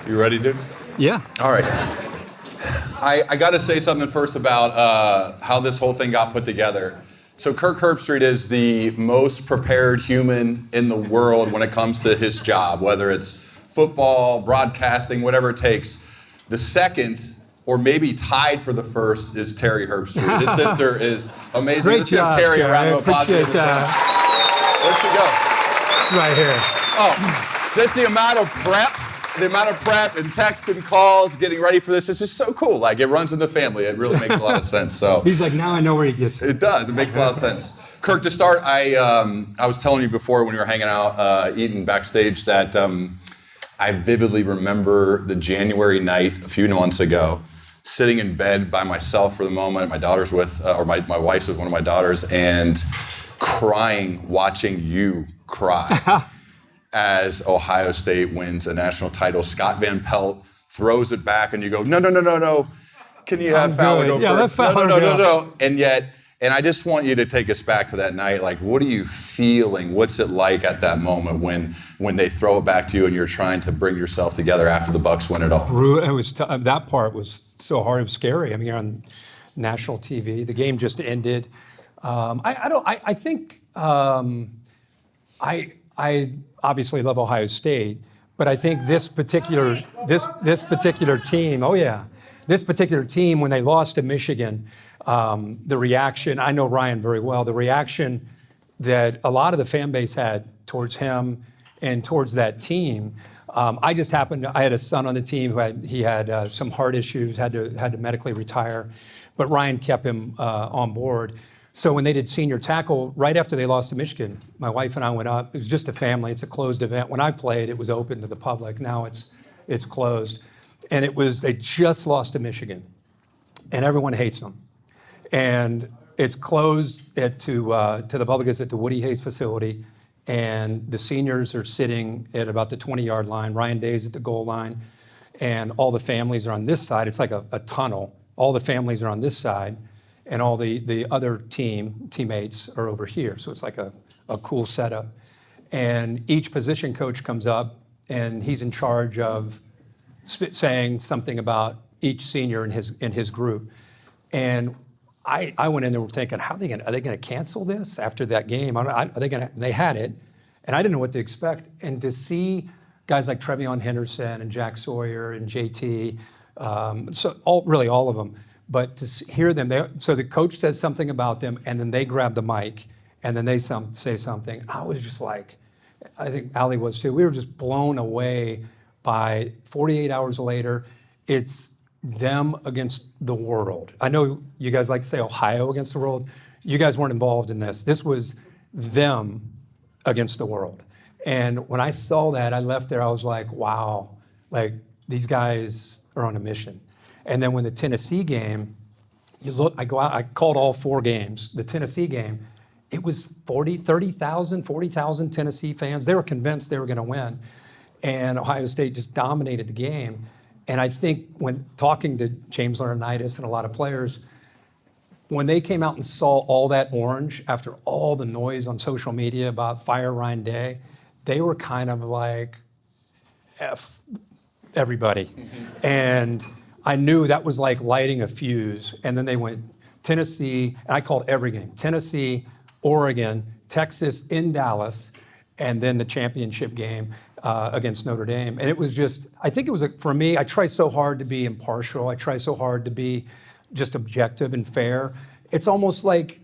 You ready, dude? Yeah. All right. I got to say something first about how this whole thing got put together. So Kirk Herbstreit is the most prepared human in the world when it comes to his job, whether it's football, broadcasting, whatever it takes. The second, or maybe tied for the first, is Terry Herbstreit. His sister is amazing. Great Let's give job, Terry a round Terry. of applause. Appreciate that. Where'd she go? Right here. Oh, just the amount of prep and text and calls, getting ready for this is just so cool. Like, it runs in the family. It really makes a lot of sense. So he's like, now I know where he gets it. It does. It makes a lot of sense. Kirk, to start, I was telling you before when we were hanging out, eating backstage, that I vividly remember the January night a few months ago, sitting in bed by myself for the moment. My daughter's with, or my wife's with one of my daughters, and crying, watching you cry. As Ohio State wins a national title. Scott Van Pelt throws it back, and you go, no. Can you have Fowler go first? No. And I just want you to take us back to that night. Like, what are you feeling? What's it like at that moment when they throw it back to you and you're trying to bring yourself together after the Bucks win it all? It was that part was so hard. It was scary. I mean, you're on national TV. The game just ended. I think I obviously love Ohio State, but I think this particular team, this particular team, when they lost to Michigan, the reaction, I know Ryan very well, the reaction that a lot of the fan base had towards him and towards that team. I had a son on the team who had some heart issues, had to medically retire, but Ryan kept him on board. So when they did senior tackle, right after they lost to Michigan, my wife and I went up. It was just a family. It's a closed event. When I played, it was open to the public. Now it's closed. And they just lost to Michigan. And everyone hates them. And it's closed to the public. It's at the Woody Hayes facility. And the seniors are sitting at about the 20-yard line. Ryan Day's at the goal line. And all the families are on this side. It's like a tunnel. All the families are on this side. And all the other teammates are over here. So it's like a cool setup. And each position coach comes up, and he's in charge of saying something about each senior in his group. And I went in there thinking, are they going to cancel this after that game? They had it, and I didn't know what to expect. And to see guys like Trevion Henderson and Jack Sawyer and JT, really all of them. But to hear them, so the coach says something about them, and then they grab the mic, and then they say something. I was just like, I think Allie was too. We were just blown away by 48 hours later. It's them against the world. I know you guys like to say Ohio against the world. You guys weren't involved in this. This was them against the world. And when I saw that, I left there, I was like, wow, like these guys are on a mission. And then when the Tennessee game, I go out, I called all 4 games. The Tennessee game, it was 40,000 Tennessee fans. They were convinced they were going to win. And Ohio State just dominated the game. And I think when talking to James Laurinaitis and a lot of players, when they came out and saw all that orange after all the noise on social media about fire Ryan Day, they were kind of like, F everybody. Mm-hmm. And I knew that was like lighting a fuse. And then they went Tennessee, and I called every game, Tennessee, Oregon, Texas in Dallas, and then the championship game against Notre Dame. And it was just, I think it was, for me, I try so hard to be impartial. I try so hard to be just objective and fair. It's almost like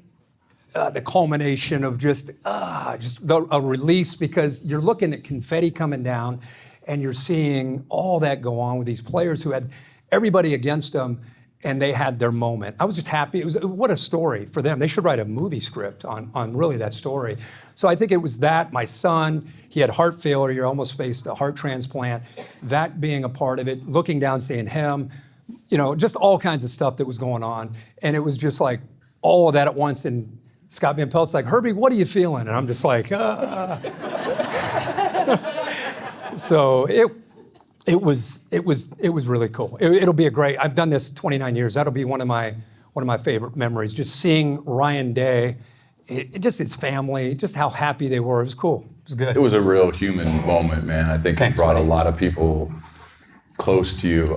the culmination of just a release, because you're looking at confetti coming down and you're seeing all that go on with these players who had everybody against them, and they had their moment. I was just happy. What a story for them. They should write a movie script on really that story. So I think it was that. My son, he had heart failure, almost faced a heart transplant. That being a part of it, looking down, seeing him, just all kinds of stuff that was going on. And it was just like all of that at once. And Scott Van Pelt's like, Herbie, what are you feeling? And I'm just like, So it was really cool. It'll be I've done this 29 years. That'll be one of my favorite memories. Just seeing Ryan Day, just his family, just how happy they were. It was cool. It was good. It was a real human moment, man. I think it brought a lot of people close to you.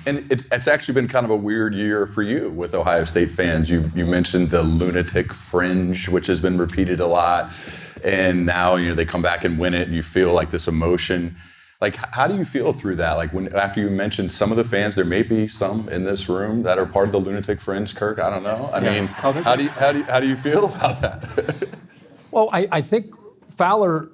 And it's actually been kind of a weird year for you with Ohio State fans. You mentioned the lunatic fringe, which has been repeated a lot. And now, they come back and win it and you feel like this emotion. Like, how do you feel through that? Like, after you mentioned some of the fans, there may be some in this room that are part of the lunatic fringe, Kirk. I don't know. I mean, how do you feel about that? Well, I think Fowler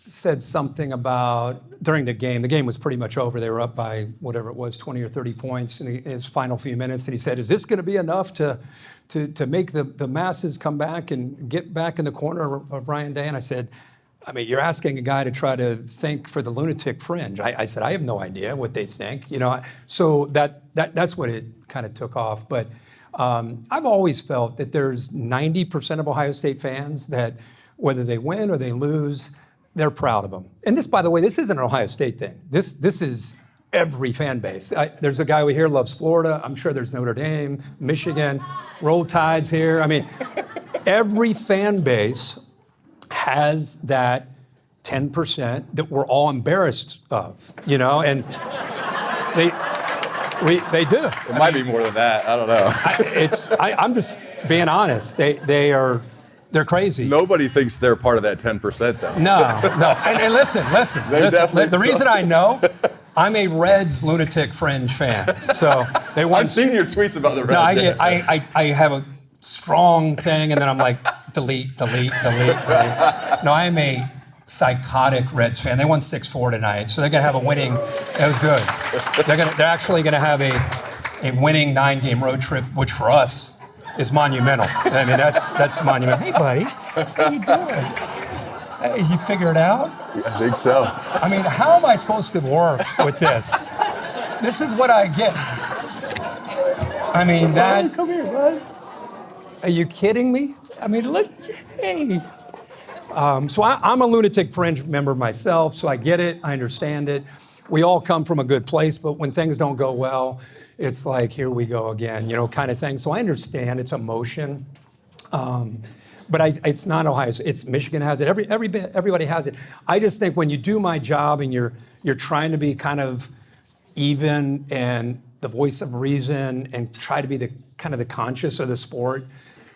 said something about during the game. The game was pretty much over. They were up by whatever it was, 20 or 30 points in his final few minutes. And he said, "Is this going to be enough to make the masses come back and get back in the corner of Ryan Day?" And I said, I mean, you're asking a guy to try to think for the lunatic fringe. I said, I have no idea what they think. So that's what it kind of took off. But I've always felt that there's 90% of Ohio State fans that whether they win or they lose, they're proud of them. And this, by the way, this isn't an Ohio State thing. This is every fan base. There's a guy we hear loves Florida. I'm sure there's Notre Dame, Michigan, Roll Tides here. I mean, every fan base has that 10% that we're all embarrassed of, and they do. It might be more than that. I don't know. I'm just being honest. They're crazy. Nobody thinks they're part of that 10%, though. No. And listen. The reason I know, I'm a Reds lunatic fringe fan. So they want. I've seen your tweets about the Reds. No, I have a strong thing, and then I'm like, delete. No, I am a psychotic Reds fan. They won 6-4 tonight, so they're gonna have a winning. That was good. They're actually gonna have a winning 9-game road trip, which for us is monumental. I mean, that's monumental. Hey, buddy, how you doing? Hey, you figure it out? I think so. I mean, how am I supposed to work with this? This is what I get. I mean, that. Come here, bud. Are you kidding me? I mean, look, hey. So I'm a lunatic fringe member myself, so I get it, I understand it. We all come from a good place, but when things don't go well, it's like, here we go again, kind of thing. So I understand it's emotion, but it's not Ohio. It's Michigan has it. Everybody has it. I just think when you do my job and you're trying to be kind of even and the voice of reason and try to be the kind of the conscious of the sport.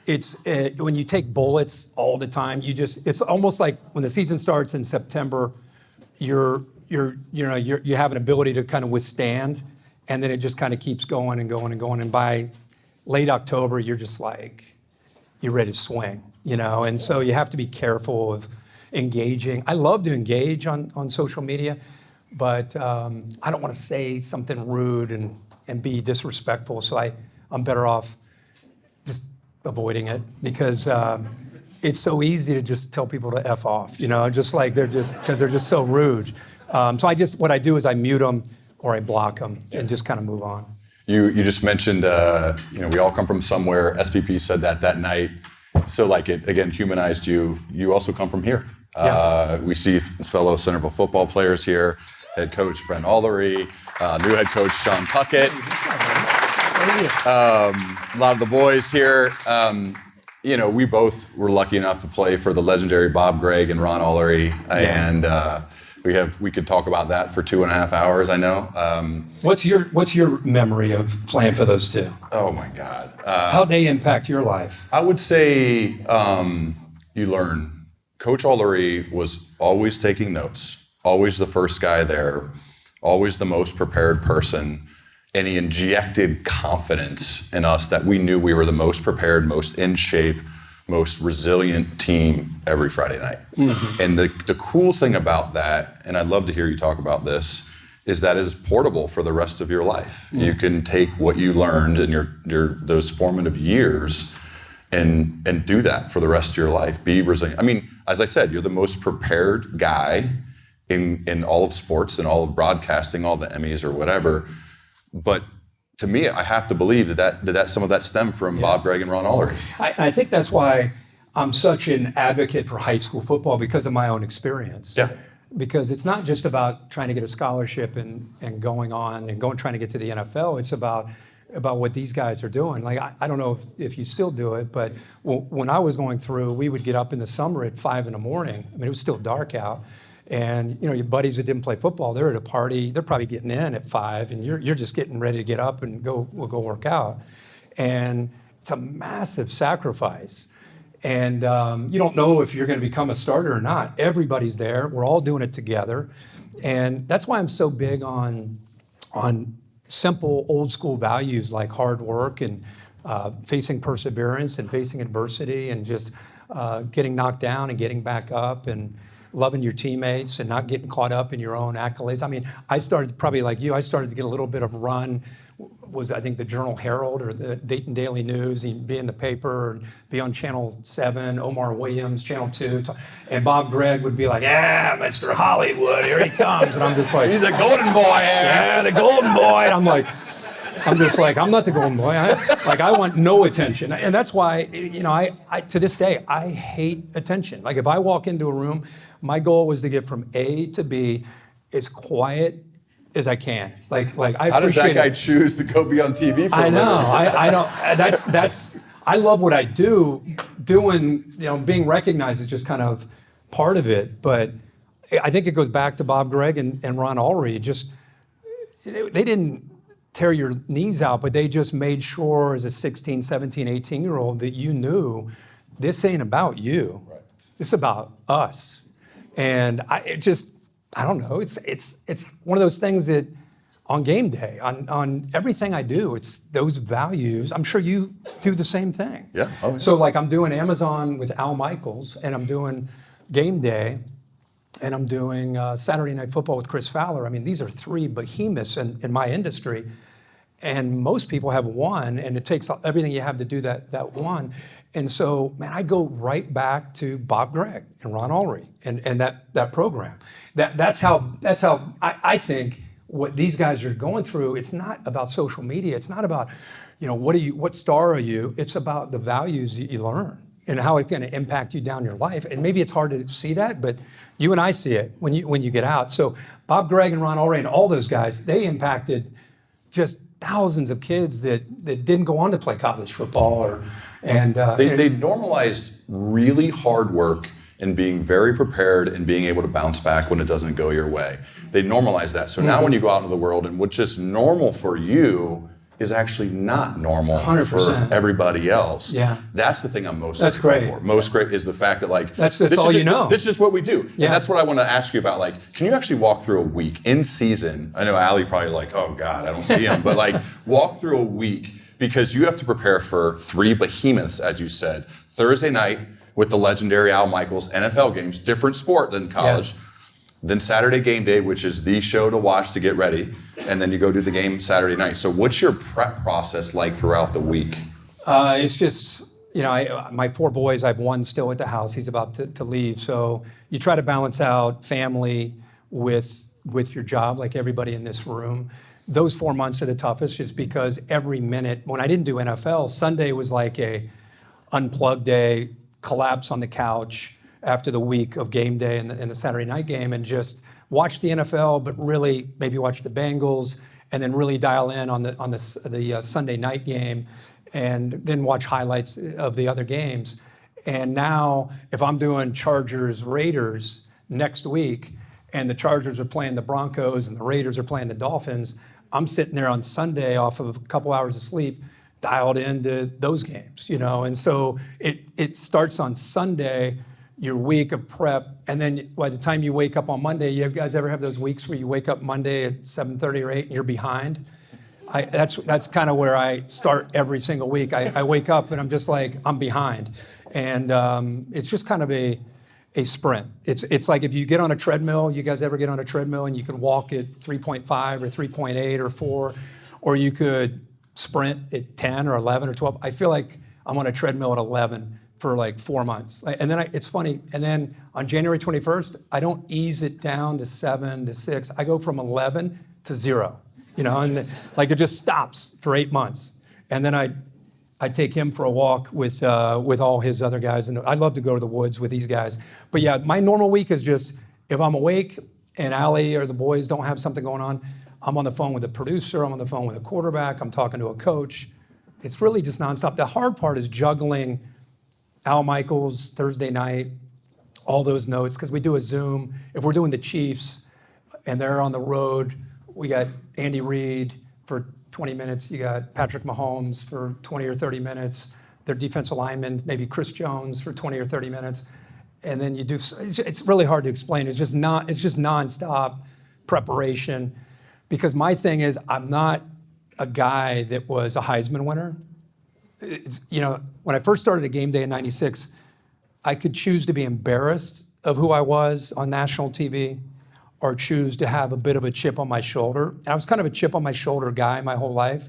It's when you take bullets all the time. It's almost like when the season starts in September, you have an ability to kind of withstand, and then it just kind of keeps going and going and going. And by late October, you're just like you're ready to swing, And so you have to be careful of engaging. I love to engage on social media, but I don't want to say something rude and be disrespectful. So I'm better off just avoiding it because it's so easy to just tell people to F off, just like because they're just so rude. So what I do is I mute them or I block them and just kind of move on. You just mentioned, we all come from somewhere. SVP said that night. So like it, again, humanized you. You also come from here. Yeah. We see fellow Centerville football players here. Head coach Brent Allery, new head coach John Puckett. A lot of the boys here. We both were lucky enough to play for the legendary Bob Gregg and Ron Allery, and we could talk about that for 2.5 hours. I know. What's your memory of playing for those two? Oh my God! How'd they impact your life? I would say you learn. Coach Allery was always taking notes, always the first guy there, always the most prepared person. And he injected confidence in us that we knew we were the most prepared, most in shape, most resilient team every Friday night. Mm-hmm. And the cool thing about that, and I'd love to hear you talk about this, is that is portable for the rest of your life. Mm-hmm. You can take what you learned in your those formative years and do that for the rest of your life. Be resilient. I mean, as I said, you're the most prepared guy in all of sports and all of broadcasting, all the Emmys or whatever. But to me, I have to believe that some of that stemmed from Bob Gregg and Ron Allery. I think that's why I'm such an advocate for high school football because of my own experience. Yeah. Because it's not just about trying to get a scholarship and going on and trying to get to the NFL. It's about what these guys are doing. Like I don't know if you still do it, but when I was going through, we would get up in the summer at 5 a.m. I mean, it was still dark out. And your buddies that didn't play football, they're at a party, they're probably getting in at 5, and you're just getting ready to get up and go work out. And it's a massive sacrifice. And you don't know if you're going to become a starter or not. Everybody's there. We're all doing it together. And that's why I'm so big on simple, old school values like hard work and facing perseverance and facing adversity and just getting knocked down and getting back up and loving your teammates and not getting caught up in your own accolades. I mean, I started probably like you, I started to get a little bit of run, was I think the Journal Herald or the Dayton Daily News, and be in the paper, and be on Channel 7, Omar Williams, Channel 2, and Bob Gregg would be like, yeah, Mr. Hollywood, here he comes. And I'm just like, he's a golden boy. Yeah, the golden boy. And I'm just like, I'm not the golden boy. I want no attention. And that's why, I to this day, I hate attention. Like if I walk into a room, my goal was to get from A to B as quiet as I can. Like I How does that appreciate guy it. choose to go be on TV for a I living? know. I don't. That's. I love what I do. Doing, being recognized is just kind of part of it. But I think it goes back to Bob Gregg and Ron Ulrey. Just they didn't tear your knees out, but they just made sure as a 16, 17, 18-year-old that you knew this ain't about you. Right. This is about us. And I don't know. It's one of those things that on game day, on everything I do, it's those values. I'm sure you do the same thing. Yeah. Oh, yeah. So like I'm doing Amazon with Al Michaels, and I'm doing game day, and I'm doing Saturday Night Football with Chris Fowler. I mean, these are 3 behemoths in my industry. And most people have one, and it takes everything you have to do that one. And so, man, I go right back to Bob Gregg and Ron Ulrey and that program. That's how I think what these guys are going through. It's not about social media. It's not about, what star are you? It's about the values that you learn and how it's going to impact you down your life. And maybe it's hard to see that, but you and I see it when you get out. So Bob Gregg and Ron Ulrey and all those guys, they impacted just thousands of kids that didn't go on to play college football They normalized really hard work and being very prepared and being able to bounce back when it doesn't go your way. They normalized that. So now when you go out into the world and what's just normal for you is actually not normal 100%. for everybody else. Yeah. That's the thing I'm most That's grateful great. for. Most great is the fact that that's this all is you know. This is what we do. Yeah. And that's what I want to ask you about. Can you actually walk through a week in season? I know Allie probably oh God, I don't see him. But walk through a week because you have to prepare for 3 behemoths, as you said. Thursday night with the legendary Al Michaels, NFL games, different sport than college. Yeah. Then Saturday game day, which is the show to watch to get ready. And then you go do the game Saturday night. So what's your prep process like throughout the week? It's just, my 4 boys, I have one still at the house. He's about to leave. So you try to balance out family with your job, like everybody in this room. Those 4 months are the toughest just because every minute, when I didn't do NFL, Sunday was like a unplugged day, collapse on the couch after the week of game day and the Saturday night game, and just watch the NFL, but really maybe watch the Bengals, and then really dial in on the Sunday night game, and then watch highlights of the other games. And now, if I'm doing Chargers-Raiders next week, and the Chargers are playing the Broncos and the Raiders are playing the Dolphins, I'm sitting there on Sunday off of a couple hours of sleep, dialed into those games, And so it starts on Sunday, your week of prep, and then by the time you wake up on Monday, you guys ever have those weeks where you wake up Monday at 7:30 or 8 and you're behind? That's kind of where I start every single week. I wake up and I'm just like, I'm behind. And it's just kind of a sprint. It's like if you get on a treadmill, you guys ever get on a treadmill and you can walk at 3.5 or 3.8 or 4, or you could sprint at 10 or 11 or 12. I feel like I'm on a treadmill at 11 for 4 months. And then it's funny. And then on January 21st, I don't ease it down to 7 to 6. I go from 11 to 0, and it just stops for 8 months. And then I take him for a walk with all his other guys. And I love to go to the woods with these guys. But yeah, my normal week is just, if I'm awake and Allie or the boys don't have something going on, I'm on the phone with a producer, I'm on the phone with a quarterback, I'm talking to a coach. It's really just nonstop. The hard part is juggling Al Michaels Thursday night all those notes, because we do a Zoom. If we're doing the Chiefs and they're on the road, we got Andy Reid for 20 minutes. You got Patrick Mahomes for 20 or 30 minutes. Their defensive lineman, maybe Chris Jones for 20 or 30 minutes. And then you do, it's really hard to explain. It's just nonstop preparation. Because my thing is, I'm not a guy that was a Heisman winner. When I first started at Game Day in '96, I could choose to be embarrassed of who I was on national TV or choose to have a bit of a chip on my shoulder. And I was kind of a chip on my shoulder guy my whole life.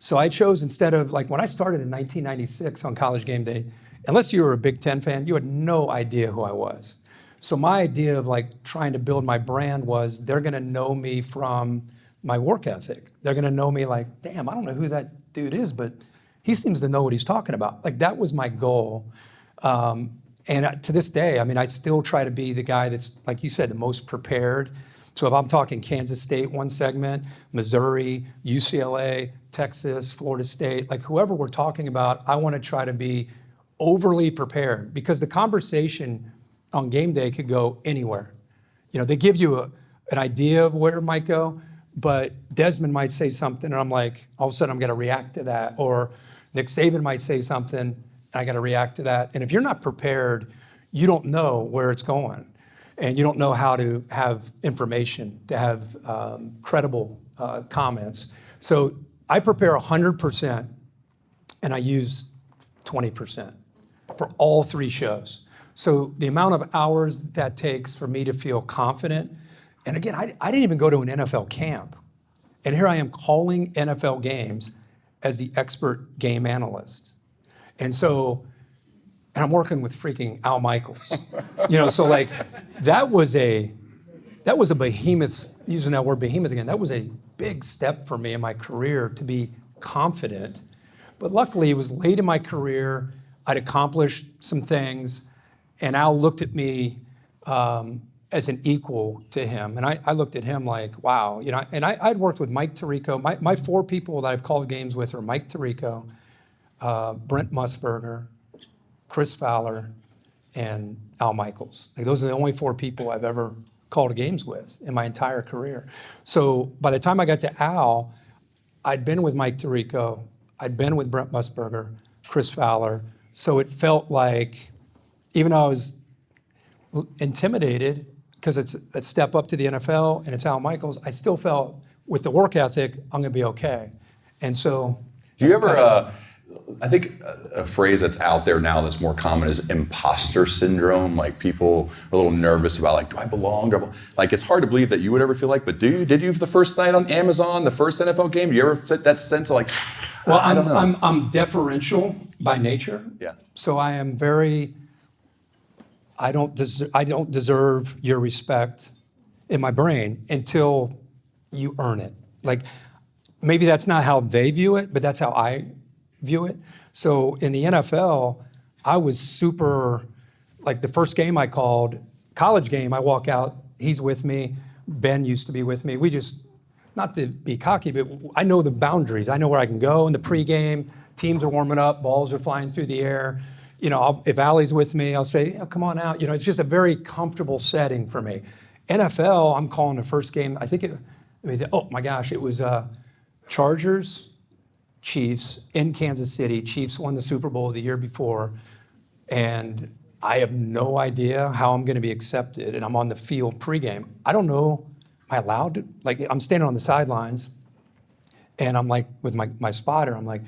So I chose, instead of, like when I started in 1996 on College Game Day, unless you were a Big Ten fan, you had no idea who I was. So my idea of like trying to build my brand was they're gonna know me from my work ethic. They're gonna know me like, damn, I don't know who that dude is, but he seems to know what he's talking about. Like that was my goal. And to this day, I mean, I still try to be the guy that's, like you said, the most prepared. So if I'm talking Kansas State one segment, Missouri, UCLA, Texas, Florida State, like whoever we're talking about, I want to try to be overly prepared, because the conversation on game day could go anywhere. They give you an idea of where it might go, but Desmond might say something and I'm like, all of a sudden I'm going to react to that. Or Nick Saban might say something and I got to react to that. And if you're not prepared, you don't know where it's going. And you don't know how to have information, to have credible comments. So I prepare 100% and I use 20% for all three shows. So the amount of hours that takes for me to feel confident, and again, I didn't even go to an NFL camp. And here I am calling NFL games as the expert game analyst. And I'm working with freaking Al Michaels. So like that was a behemoth, using that word behemoth again, that was a big step for me in my career to be confident. But luckily it was late in my career, I'd accomplished some things, and Al looked at me as an equal to him. And I looked at him like, wow, and I'd worked with Mike Tirico. My four people that I've called games with are Mike Tirico, Brent Musburger, Chris Fowler, and Al Michaels. Like those are the only four people I've ever called games with in my entire career. So by the time I got to Al, I'd been with Mike Tirico, I'd been with Brent Musburger, Chris Fowler. So it felt like, even though I was intimidated because it's a step up to the NFL and it's Al Michaels, I still felt with the work ethic, I'm gonna be okay. And so. Do you ever, I think a phrase that's out there now that's more common is imposter syndrome. Like people are a little nervous about like, do I belong? Like it's hard to believe that you would ever feel like, but did you the first night on Amazon, the first NFL game, do you ever get that sense of like, well, I don't know. I'm deferential by nature. Yeah. So I am I don't deserve your respect in my brain until you earn it. Like maybe that's not how they view it, but that's how I view it. So in the NFL, I was super, like the first game I called, college game, I walk out, he's with me, Ben used to be with me. We just, not to be cocky, but I know the boundaries. I know where I can go in the pregame, teams are warming up, balls are flying through the air. If Allie's with me, I'll say, come on out. It's just a very comfortable setting for me. NFL, I'm calling the first game, oh my gosh, it was Chargers, Chiefs in Kansas City. Chiefs won the Super Bowl the year before, and I have no idea how I'm going to be accepted. And I'm on the field pregame. I don't know. Am I allowed to? Like I'm standing on the sidelines, and I'm like with my spotter. I'm like,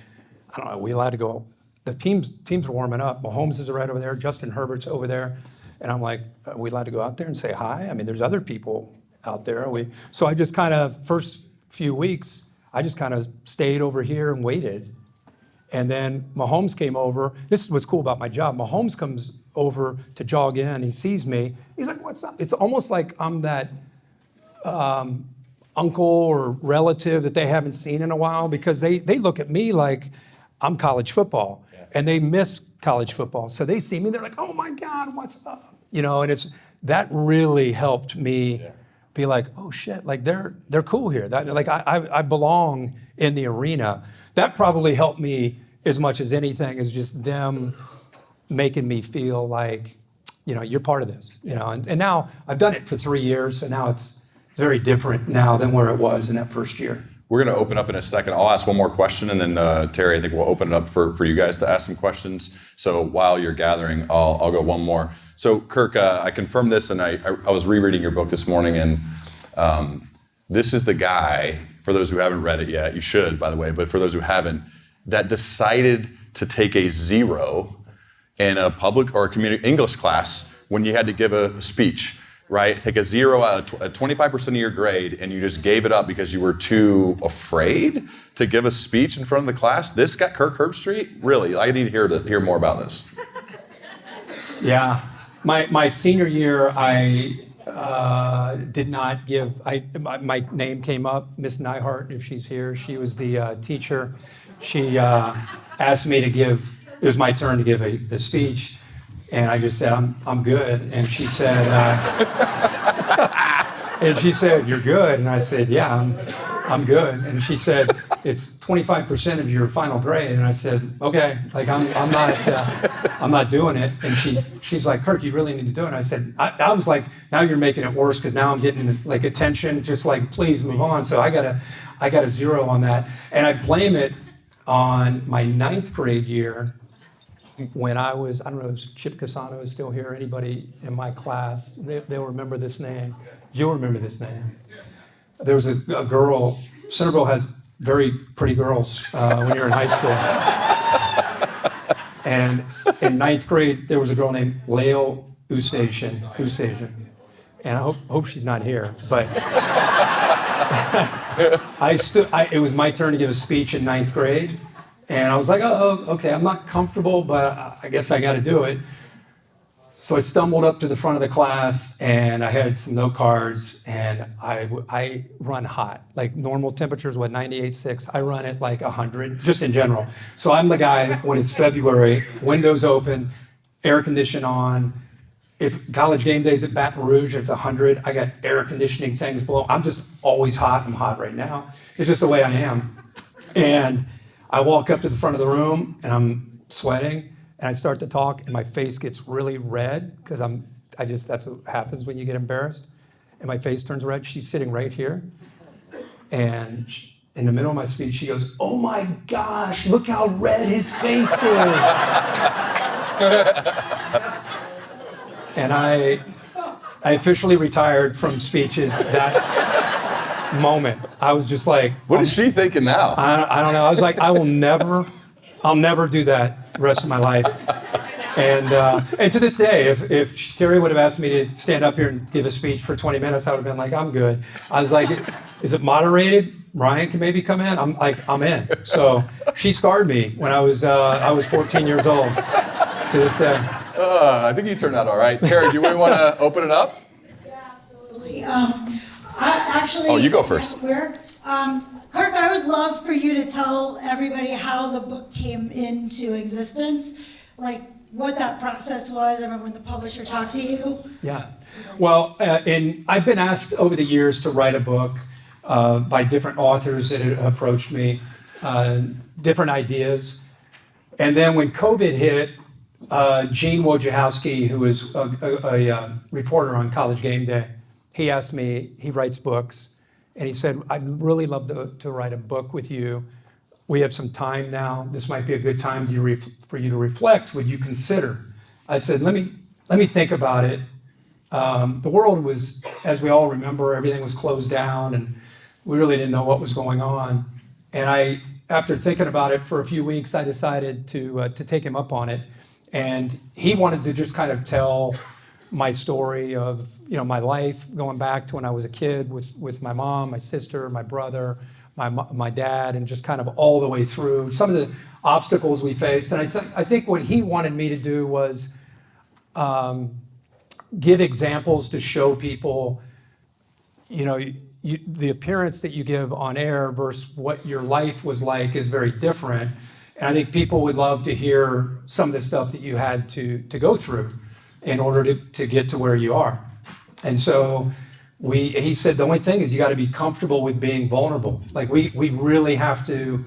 I don't know. Are we allowed to go? The teams are warming up. Mahomes is right over there. Justin Herbert's over there, and I'm like, are we allowed to go out there and say hi? I mean, there's other people out there. So I just kind of first few weeks. I just kind of stayed over here and waited. And then Mahomes came over. This is what's cool about my job. Mahomes comes over to jog in. He sees me. He's like, what's up? It's almost like I'm that uncle or relative that they haven't seen in a while, because they look at me like I'm college football. Yeah. And they miss college football. So they see me, they're like, oh my God, what's up? And that really helped me. Yeah. Be like, oh shit, like they're cool here. I belong in the arena. That probably helped me as much as anything, is just them making me feel like you're part of this, and now I've done it for 3 years, so now it's very different now than where it was in that first year. We're going to open up in a second. I'll ask one more question, and then Terry, I think we'll open it up for you guys to ask some questions. So while you're gathering, I'll go one more. So Kirk, I confirmed this, and I was rereading your book this morning, and this is the guy, for those who haven't read it yet, you should, by the way, but for those who haven't, that decided to take a 0 in a public or a community English class when you had to give a speech. Right? Take a 0 out of 25% of your grade, and you just gave it up because you were too afraid to give a speech in front of the class. This guy, Kirk Herbstreit, really, I need to hear more about this. Yeah, my senior year, I did not give. My name came up. Miss Neihart, if she's here, she was the teacher. She asked me to give. It was my turn to give a speech. And I just said, I'm good. And she said, you're good. And I said, yeah, I'm good. And she said, it's 25% of your final grade. And I said, okay, like I'm not doing it. And she's like, Kirk, you really need to do it. And I said, I was like, now you're making it worse because now I'm getting like attention. Just like, please move on. So I got a 0 on that. And I blame it on my 9th grade year. When I don't know if Chip Casano is still here, anybody in my class, they'll remember this name. You'll remember this name. There was a girl, Centerville has very pretty girls when you're in high school. And in 9th grade, there was a girl named Lael Oosthuizen. And I hope she's not here, but it was my turn to give a speech in 9th grade. And I was like, oh, okay, I'm not comfortable, but I guess I got to do it. So I stumbled up to the front of the class, and I had some note cards, and I run hot. Like normal temperatures, 98.6, I run at like 100, just in general. So I'm the guy, when it's February, windows open, air condition on. If college game days at Baton Rouge, it's 100. I got air conditioning things below. I'm just always hot. I'm hot right now. It's just the way I am. And I walk up to the front of the room, and I'm sweating, and I start to talk, and my face gets really red because that's what happens when you get embarrassed. And my face turns red. She's sitting right here. And in the middle of my speech, she goes, oh my gosh, look how red his face is. And I officially retired from speeches that moment. I was just like, what is she thinking now? I don't know. I was like, I'll never do that the rest of my life. And to this day, if Terry would have asked me to stand up here and give a speech for 20 minutes, I would have been like, I'm good. I was like, is it moderated? Ryan can maybe come in? I'm like, I'm in. So she scarred me when I was 14 years old to this day. I think you turned out all right. Terry, do we want to open it up? Yeah, absolutely. Actually, you go first. Kirk, I would love for you to tell everybody how the book came into existence, like what that process was. I remember when the publisher talked to you. Yeah. Well, I've been asked over the years to write a book by different authors that had approached me, different ideas. And then when COVID hit, Gene Wojciechowski, who is a reporter on College Game Day, he asked me, he writes books, and he said, I'd really love to write a book with you. We have some time now. This might be a good time for you to reflect. Would you consider? I said, let me think about it. The world was, as we all remember, everything was closed down, and we really didn't know what was going on. And after thinking about it for a few weeks, I decided to take him up on it. And he wanted to just kind of tell my story of my life going back to when I was a kid with my mom, my sister, my brother, my dad, and just kind of all the way through some of the obstacles we faced. And I think what he wanted me to do was give examples to show people, the appearance that you give on air versus what your life was like is very different. And I think people would love to hear some of the stuff that you had to go through in order to get to where you are. And so he said, the only thing is you got to be comfortable with being vulnerable. Like we really have to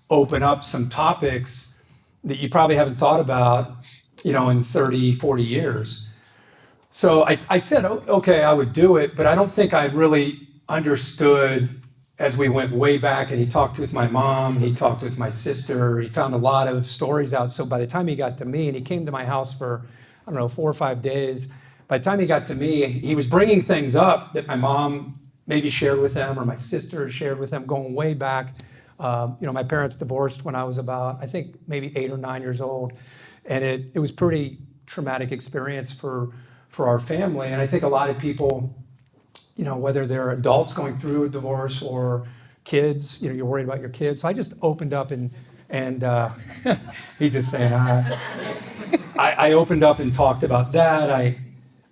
open up some topics that you probably haven't thought about, in 30, 40 years. So I said, okay, I would do it, but I don't think I really understood as we went way back, and he talked with my mom, he talked with my sister, he found a lot of stories out. So by the time he got to me, and he came to my house for, I don't know, 4 or 5 days, by the time he got to me, he was bringing things up that my mom maybe shared with him or my sister shared with him going way back. My parents divorced when I was about, I think, maybe 8 or 9 years old. And it was pretty traumatic experience for our family. And I think a lot of people, whether they're adults going through a divorce or kids, you're worried about your kids. So I just opened up and he just saying hi. I opened up and talked about that.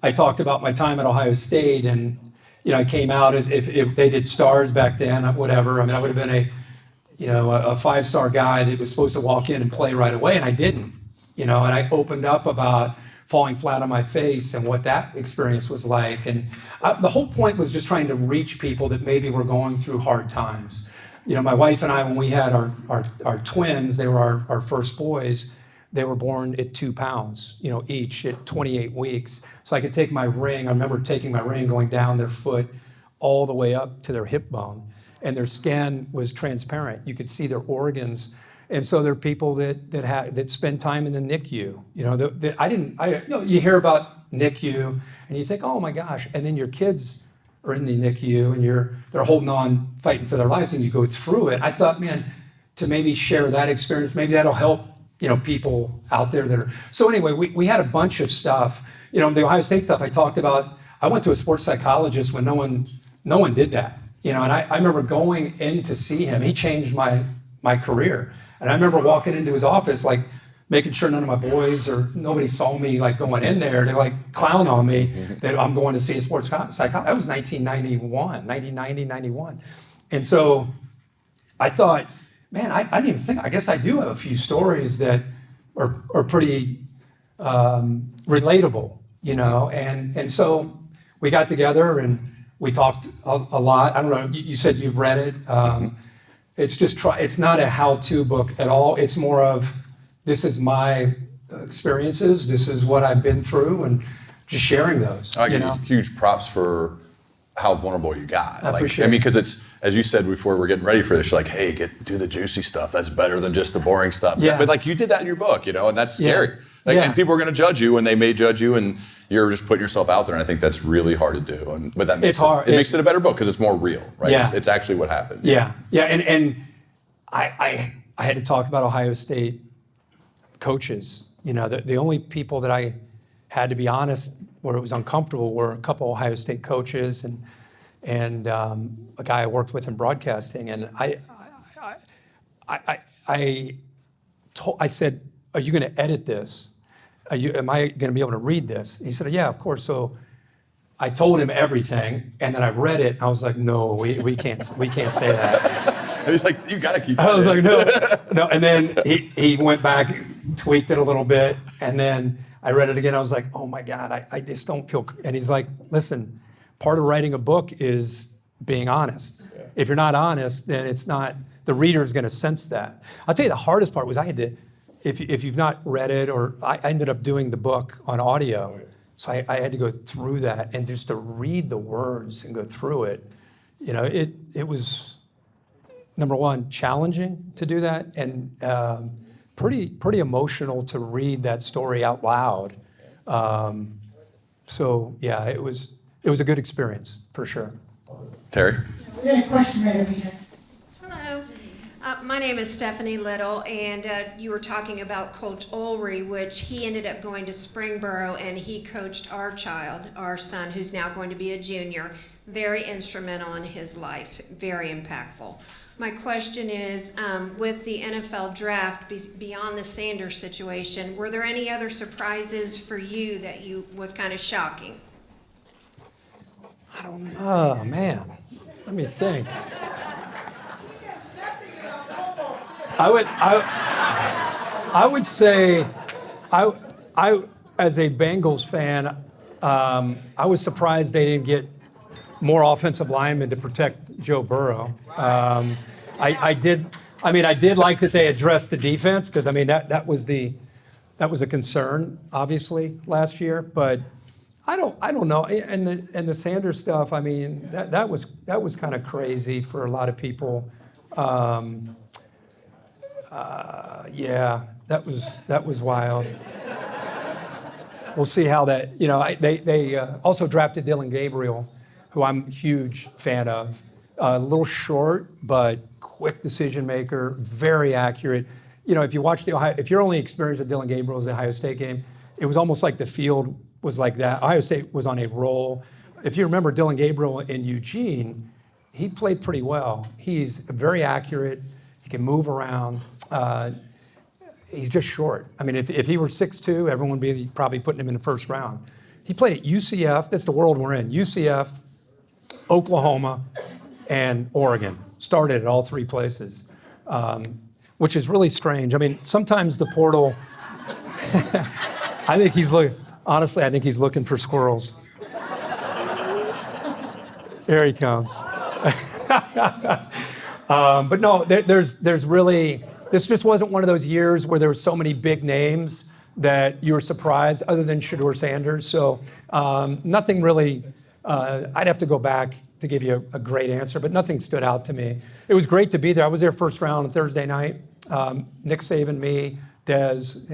I talked about my time at Ohio State, and I came out as if they did stars back then, whatever. I mean, I would have been a 5-star guy that was supposed to walk in and play right away, and I didn't. And I opened up about falling flat on my face and what that experience was like. And the whole point was just trying to reach people that maybe were going through hard times. My wife and I, when we had our twins, they were our first boys, they were born at 2 pounds, each at 28 weeks. So I could take my ring. I remember taking my ring, going down their foot all the way up to their hip bone. And their skin was transparent. You could see their organs. And so there are people that spend time in the NICU. You hear about NICU and you think, oh my gosh. And then your kids are in the NICU and they're holding on, fighting for their lives, and you go through it. I thought, man, to maybe share that experience, maybe that'll help, people out there that are. So anyway, we had a bunch of stuff. The Ohio State stuff I talked about. I went to a sports psychologist when no one did that. And I remember going in to see him. He changed my career. And I remember walking into his office, like making sure none of my boys or nobody saw me like going in there to like clown on me that I'm going to see a sports psychologist. That was 1990, 91. And so I thought, man, I didn't even think, I guess I do have a few stories that are pretty relatable, and so we got together and we talked a lot. I don't know, you said you've read it. It's not a how-to book at all. It's more of, this is my experiences, this is what I've been through, and just sharing those. I give you huge props for how vulnerable you got. I appreciate it. Because it's, as you said before, we're getting ready for this, you're like, hey, do the juicy stuff. That's better than just the boring stuff. Yeah. But you did that in your book, and that's scary. And people are going to judge you, and they may judge you, and you're just putting yourself out there. And I think that's really hard to do. But that makes it makes it a better book because it's more real, right? Yeah. It's actually what happened. Yeah. And I had to talk about Ohio State coaches. The only people that I had to be honest where it was uncomfortable were a couple Ohio State coaches and a guy I worked with in broadcasting. And I said, are you going to edit this? Am I going to be able to read this? He said, yeah, of course. So I told him everything, and then I read it. And I was like, no, we can't say that. And he's like, you got to keep. I was like, no. And then he went back, tweaked it a little bit, and then I read it again. I was like, oh my God, I just don't feel. And he's like, listen, part of writing a book is being honest. Yeah. If you're not honest, then it's not. The reader is going to sense that. I'll tell you, the hardest part was I had to. If you've not read it, or I ended up doing the book on audio. Oh, yeah. So I had to go through that, and just to read the words and go through it, it was, number one, challenging to do that, and pretty emotional to read that story out loud. So yeah, it was a good experience for sure. Terry? We got a question right over here. Hello. My name is Stephanie Little, and you were talking about Coach Ulrey, which he ended up going to Springboro, and he coached our son, who's now going to be a junior. Very instrumental in his life, very impactful. My question is, with the NFL draft, beyond the Sanders situation, were there any other surprises for you that was kind of shocking? I don't know, man. Let me think. I would say, I as a Bengals fan, I was surprised they didn't get more offensive linemen to protect Joe Burrow. I did like that they addressed the defense, because that was a concern, obviously, last year. But I don't know. And the Sanders stuff, I mean, that was kind of crazy for a lot of people. Yeah, that was wild. We'll see how that, they also drafted Dylan Gabriel, who I'm a huge fan of. A little short, but quick decision maker, very accurate. If you watch if your only experience with Dylan Gabriel was the Ohio State game, it was almost like the field was like that. Ohio State was on a roll. If you remember Dylan Gabriel in Eugene, he played pretty well. He's very accurate. He can move around. He's just short. I mean, if he were 6'2", everyone would be probably putting him in the first round. He played at UCF. That's the world we're in. UCF, Oklahoma, and Oregon. Started at all three places, which is really strange. I mean, sometimes the portal, I think he's looking for squirrels. There he comes. But no, there's really, this just wasn't one of those years where there were so many big names that you were surprised, other than Shedeur Sanders. So nothing really, I'd have to go back to give you a great answer, but nothing stood out to me. It was great to be there. I was there first round on Thursday night. Nick Saban, me, Dez,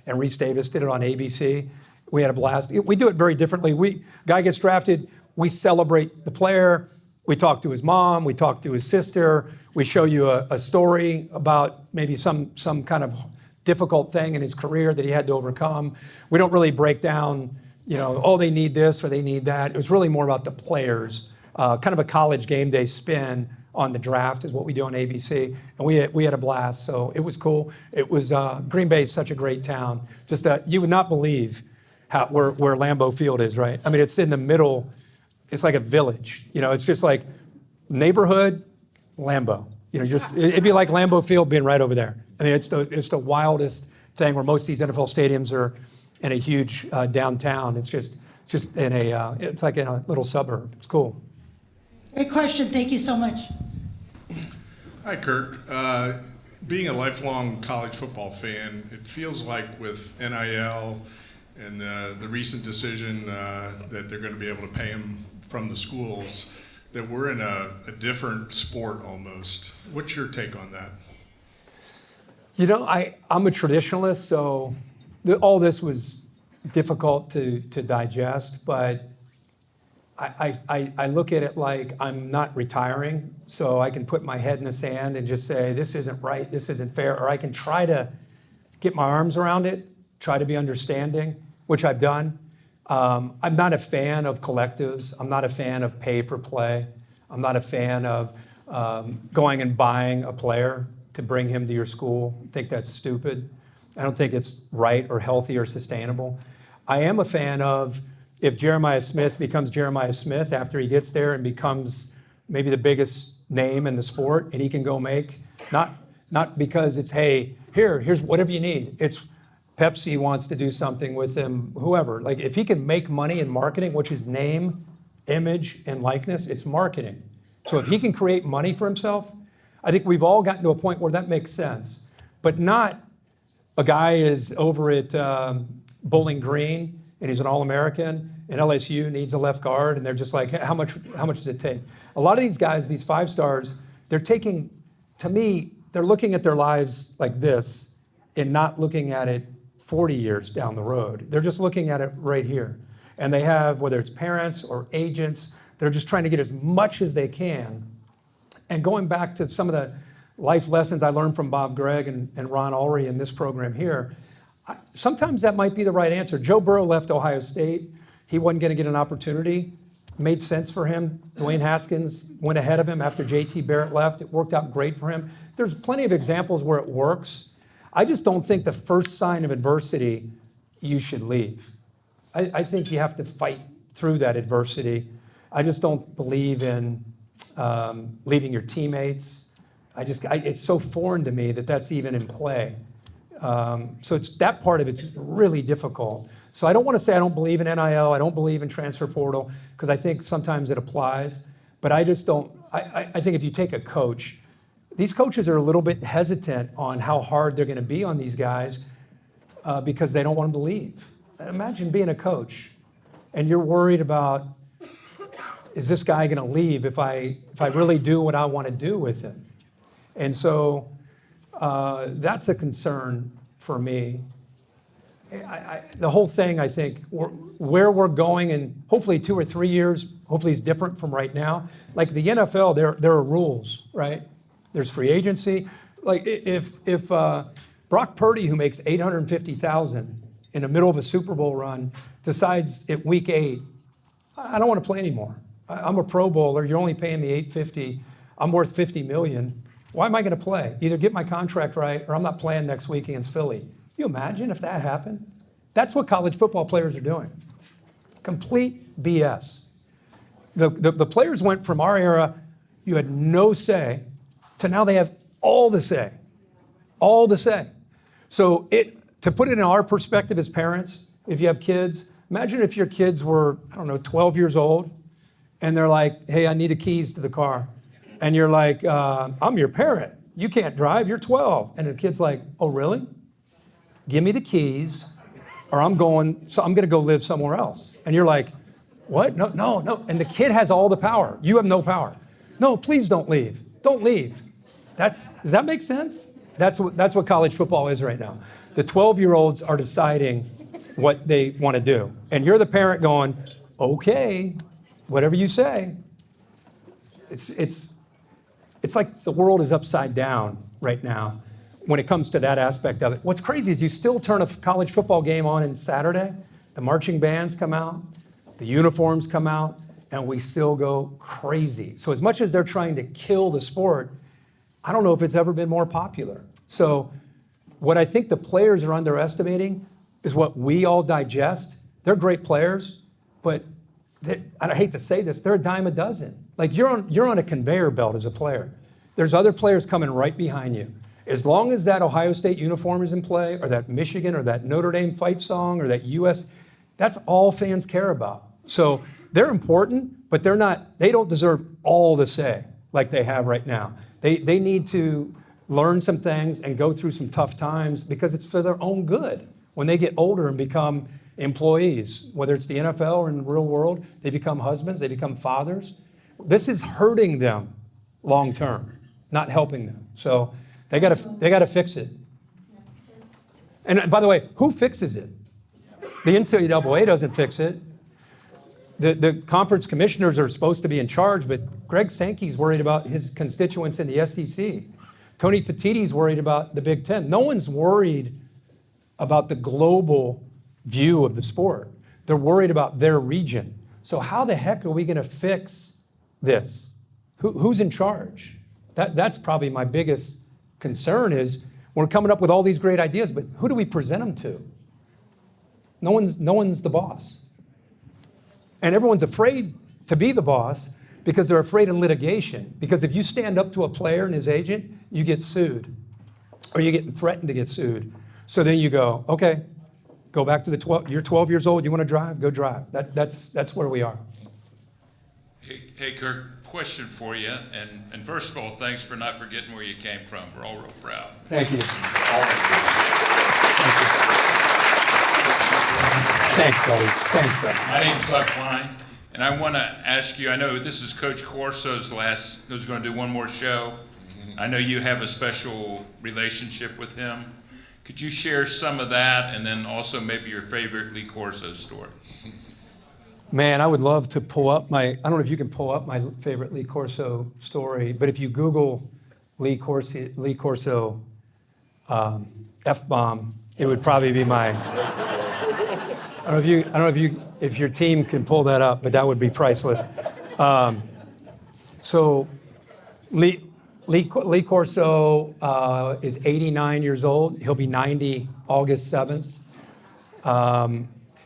and Reese Davis did it on ABC. We had a blast. We do it very differently. Guy gets drafted, we celebrate the player. We talk to his mom, we talk to his sister. We show you a story about maybe some kind of difficult thing in his career that he had to overcome. We don't really break down, they need this or they need that. It was really more about the players. Kind of a college game day spin on the draft is what we do on ABC. And we had a blast, so it was cool. It was, Green Bay is such a great town. Just you would not believe where Lambeau Field is, right? I mean, it's in the middle. It's like a village. It's just like neighborhood, Lambeau. It'd be like Lambeau Field being right over there. I mean, it's the wildest thing, where most of these NFL stadiums are in a huge downtown. It's just it's like in a little suburb. It's cool. Great question. Thank you so much. Hi, Kirk. Being a lifelong college football fan, it feels like with NIL and the recent decision that they're going to be able to pay them from the schools, that we're in a different sport almost. What's your take on that? I'm a traditionalist, so all this was difficult to digest, but I look at it like I'm not retiring, so I can put my head in the sand and just say, this isn't right, this isn't fair, or I can try to get my arms around it, try to be understanding, which I've done. I'm not a fan of collectives. I'm not a fan of pay for play. I'm not a fan of going and buying a player to bring him to your school. I think that's stupid. I don't think it's right or healthy or sustainable. I am a fan of, if Jeremiah Smith becomes Jeremiah Smith after he gets there and becomes maybe the biggest name in the sport, and he can go make, not because it's, hey, here's whatever you need. It's Pepsi wants to do something with him, whoever. Like, if he can make money in marketing, which is name, image, and likeness, it's marketing. So if he can create money for himself, I think we've all gotten to a point where that makes sense. But not a guy is over at Bowling Green and he's an All-American, and LSU needs a left guard, and they're just like, how much does it take? A lot of these guys, these 5 stars, they're taking, to me, they're looking at their lives like this and not looking at it 40 years down the road. They're just looking at it right here. And they have, whether it's parents or agents, they're just trying to get as much as they can. And going back to some of the life lessons I learned from Bob Gregg and Ron Ulrey in this program here, sometimes that might be the right answer. Joe Burrow left Ohio State. He wasn't going to get an opportunity. It made sense for him. Dwayne Haskins went ahead of him after J.T. Barrett left. It worked out great for him. There's plenty of examples where it works. I just don't think the first sign of adversity, you should leave. I think you have to fight through that adversity. I just don't believe in leaving your teammates. It's so foreign to me that that's even in play. So it's that part of it's really difficult. So I don't want to say I don't believe in NIL, I don't believe in transfer portal, because I think sometimes it applies, but I just don't, I think if you take a coach, these coaches are a little bit hesitant on how hard they're going to be on these guys because they don't want them to leave. Imagine being a coach and you're worried about, is this guy going to leave if I really do what I want to do with him? And so that's a concern for me. The whole thing, I think, where we're going in hopefully 2 or 3 years, hopefully is different from right now. Like the NFL, there are rules, right? There's free agency. Like if Brock Purdy, who makes $850,000 in the middle of a Super Bowl run, decides at week 8, I don't want to play anymore. I'm a Pro Bowler. You're only paying me $850. I'm worth $50 million. Why am I going to play? Either get my contract right, or I'm not playing next week against Philly. Can you imagine if that happened? That's what college football players are doing. Complete BS. The players went from our era, you had no say, to now they have all the say. All the say. So to put it in our perspective as parents, if you have kids, imagine if your kids were, 12 years old, and they're like, hey, I need the keys to the car. And you're like, I'm your parent. You can't drive, you're 12. And the kid's like, oh, really? Give me the keys, or I'm going to go live somewhere else. And you're like, what? No. And the kid has all the power. You have no power. No, please don't leave. Don't leave. Does that make sense? That's what college football is right now. The 12-year-olds are deciding what they want to do. And you're the parent going, okay, whatever you say. It's like the world is upside down right now when it comes to that aspect of it. What's crazy is you still turn a college football game on Saturday, the marching bands come out, the uniforms come out, and we still go crazy. So as much as they're trying to kill the sport, I don't know if it's ever been more popular. So what I think the players are underestimating is what we all digest. They're great players, but I hate to say this, they're a dime a dozen. Like you're on a conveyor belt as a player. There's other players coming right behind you. As long as that Ohio State uniform is in play, or that Michigan, or that Notre Dame fight song, or that US, that's all fans care about. So they're important, but they don't deserve all the say like they have right now. They need to learn some things and go through some tough times because it's for their own good. When they get older and become employees, whether it's the NFL or in the real world, they become husbands, they become fathers. This is hurting them long term, not helping them. So they got to fix it. And by the way, who fixes it? The NCAA doesn't fix it. The conference commissioners are supposed to be in charge, but Greg Sankey's worried about his constituents in the SEC. Tony Petitti's worried about the Big Ten. No one's worried about the global view of the sport. They're worried about their region. So how the heck are we going to fix this? Who's in charge? That's probably my biggest concern is we're coming up with all these great ideas, but who do we present them to? No one's the boss. And everyone's afraid to be the boss because they're afraid of litigation. Because if you stand up to a player and his agent, you get sued. Or you get threatened to get sued. So then you go, okay, go back to you're 12 years old, you want to drive? Go drive. That's where we are. Hey Kirk, question for you. And first of all, thanks for not forgetting where you came from. We're all real proud. Thank you. Thanks, buddy. Thanks, buddy. My name's Buck Klein, and I want to ask you, I know this is Coach Corso's who's going to do one more show. I know you have a special relationship with him. Could you share some of that, and then also maybe your favorite Lee Corso story? Man, I would love to pull up I don't know if you can pull up my favorite Lee Corso story, but if you Google Lee Corso F-bomb, it would probably be mine. I don't know if your team can pull that up, but that would be priceless. So Lee Corso is 89 years old. He'll be 90 August 7th.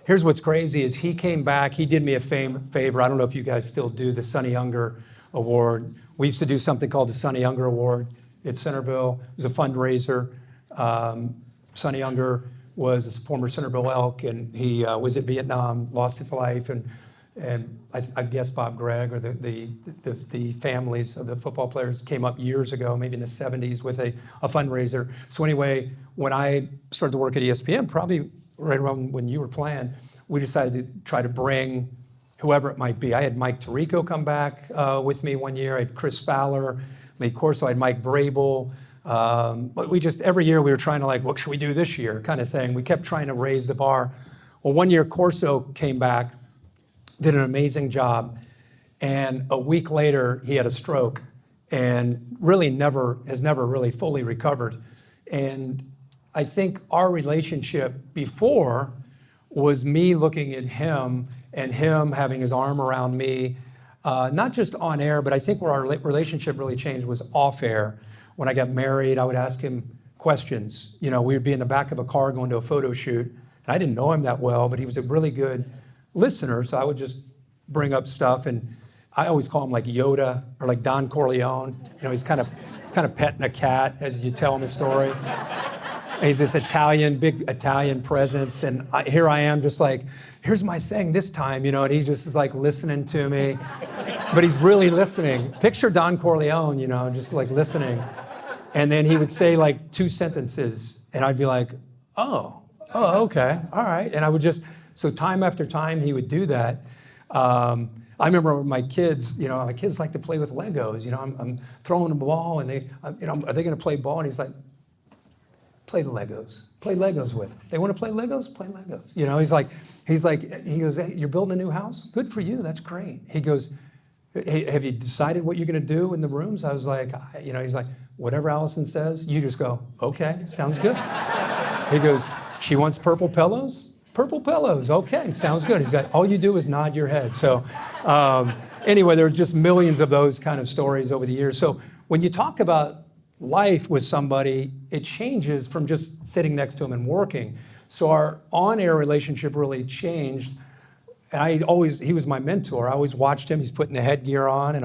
Here's what's crazy is he came back. He did me a favor. I don't know if you guys still do the Sonny Younger Award. We used to do something called the Sonny Younger Award at Centerville. It was a fundraiser. Sonny Younger was a former Centerville Elk, and he was at Vietnam, lost his life, and I guess Bob Gregg or the families of the football players came up years ago, maybe in the 70s, with a fundraiser. So anyway, when I started to work at ESPN, probably right around when you were playing, we decided to try to bring whoever it might be. I had Mike Tirico come back with me one year. I had Chris Fowler, Lee Corso. I had Mike Vrabel. But we just, every year we were trying to like, what should we do this year kind of thing. We kept trying to raise the bar. Well, one year Corso came back, did an amazing job. And a week later, he had a stroke and really has never really fully recovered. And I think our relationship before was me looking at him and him having his arm around me, not just on air, but I think where our relationship really changed was off air. When I got married, I would ask him questions. You know, we would be in the back of a car going to a photo shoot. And I didn't know him that well, but he was a really good listener. So I would just bring up stuff. And I always call him like Yoda or like Don Corleone. You know, he's kind of petting a cat as you tell him a story. He's this big Italian presence. And here I am just like, here's my thing this time, you know, and he just is like listening to me. But he's really listening. Picture Don Corleone, you know, just like listening. And then he would say like 2 sentences, and I'd be like, oh, okay, all right. And I would just, so time after time he would do that. I remember my kids, you know, my kids like to play with Legos. You know, I'm throwing a ball, and are they going to play ball? And he's like, play the Legos. Play Legos with them. They want to play Legos? Play Legos. You know, he goes, hey, you're building a new house? Good for you. That's great. He goes, hey, have you decided what you're going to do in the rooms? I was like, you know, he's like, whatever Allison says, you just go, okay, sounds good. He goes, she wants purple pillows? Purple pillows, okay, sounds good. He's like, all you do is nod your head. So anyway, there's just millions of those kind of stories over the years. So when you talk about life with somebody, it changes from just sitting next to him and working. So our on-air relationship really changed. And he was my mentor. I always watched him. He's putting the headgear on, and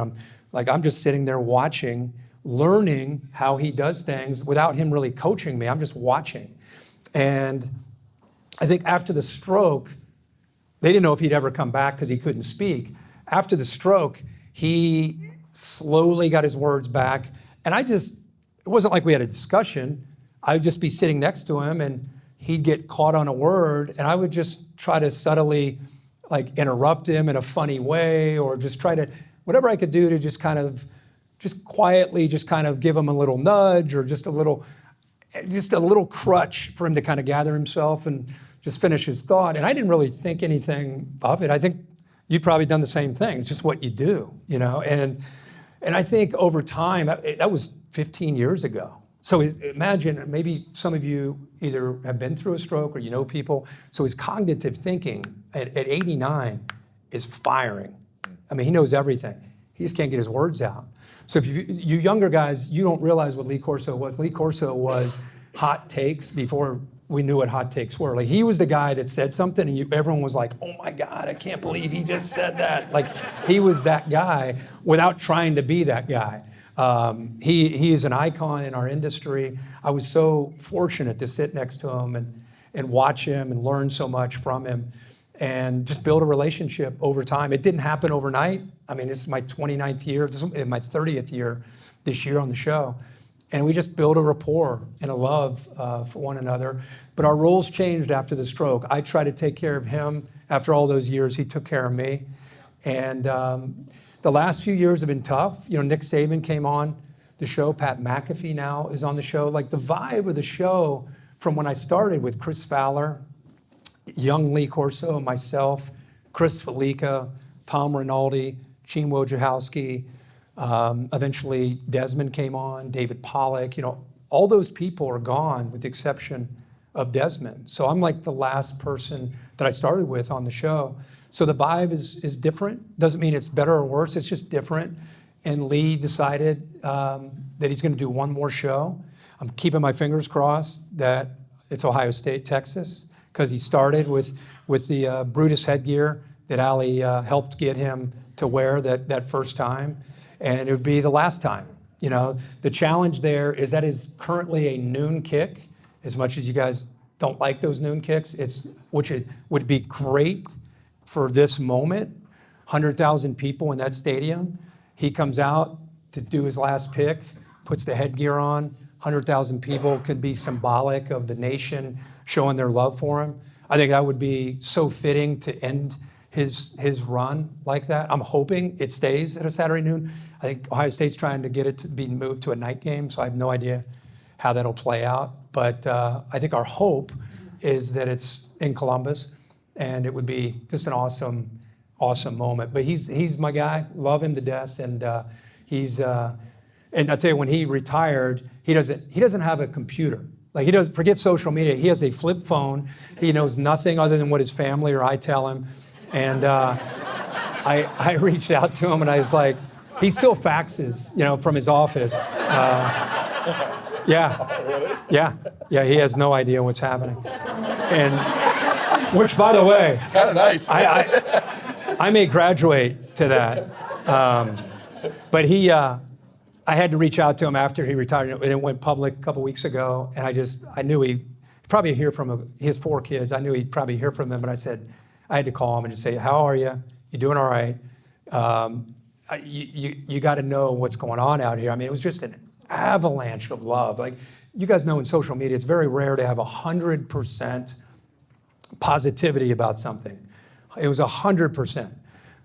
I'm just sitting there watching, learning how he does things without him really coaching me. I'm just watching. And I think after the stroke, they didn't know if he'd ever come back because he couldn't speak. After the stroke, he slowly got his words back. And it wasn't like we had a discussion. I would just be sitting next to him, and he'd get caught on a word, and I would just try to subtly like interrupt him in a funny way, or just try to, whatever I could do to just quietly give him a little nudge, or just a little crutch for him to kind of gather himself and just finish his thought. And I didn't really think anything of it. I think you'd probably done the same thing. It's just what you do, you know? And I think over time, that was 15 years ago. So imagine, maybe some of you either have been through a stroke or you know people. So his cognitive thinking at 89 is firing. I mean, he knows everything. He just can't get his words out. So if you younger guys, you don't realize what Lee Corso was. Lee Corso was hot takes before we knew what hot takes were. Like, he was the guy that said something and everyone was like, oh my God, I can't believe he just said that. Like, he was that guy without trying to be that guy. He is an icon in our industry. I was so fortunate to sit next to him and watch him and learn so much from him and just build a relationship over time. It didn't happen overnight. I mean, this is my 29th year, this is my 30th year this year on the show. And we just built a rapport and a love for one another. But our roles changed after the stroke. I tried to take care of him. After all those years, he took care of me. And the last few years have been tough. You know, Nick Saban came on the show. Pat McAfee now is on the show. Like, the vibe of the show from when I started with Chris Fowler, young Lee Corso, myself, Chris Felica, Tom Rinaldi, Gene Wojciechowski, eventually Desmond came on, David Pollack, you know, all those people are gone with the exception of Desmond. So I'm like the last person that I started with on the show. So the vibe is different. Doesn't mean it's better or worse, it's just different. And Lee decided that he's gonna do one more show. I'm keeping my fingers crossed that it's Ohio State, Texas, because he started with the Brutus headgear that Ali helped get him to wear that first time. And it would be the last time. You know, the challenge there is that is currently a noon kick. As much as you guys don't like those noon kicks, which it would be great for this moment. 100,000 people in that stadium. He comes out to do his last pick, puts the headgear on. 100,000 people could be symbolic of the nation showing their love for him. I think that would be so fitting to end his run like that. I'm hoping it stays at a Saturday noon. I think Ohio State's trying to get it to be moved to a night game, so I have no idea how that'll play out. But I think our hope is that it's in Columbus, and it would be just an awesome moment. But he's my guy. Love him to death, and and I tell you, when he retired, he doesn't have a computer. Like, he doesn't forget social media. He has a flip phone. He knows nothing other than what his family or I tell him. And I reached out to him, and I was like, he still faxes, from his office. Yeah. He has no idea what's happening. And which, by the way, It's kind of nice. I may graduate to that. But I had to reach out to him after he retired, and it went public a couple weeks ago. And I knew he'd probably hear from his 4 kids. I knew he'd probably hear from them. But I had to call him and just say, how are you? You doing all right? You got to know what's going on out here. I mean, it was just an avalanche of love. Like, you guys know in social media, it's very rare to have 100% positivity about something. It was 100%.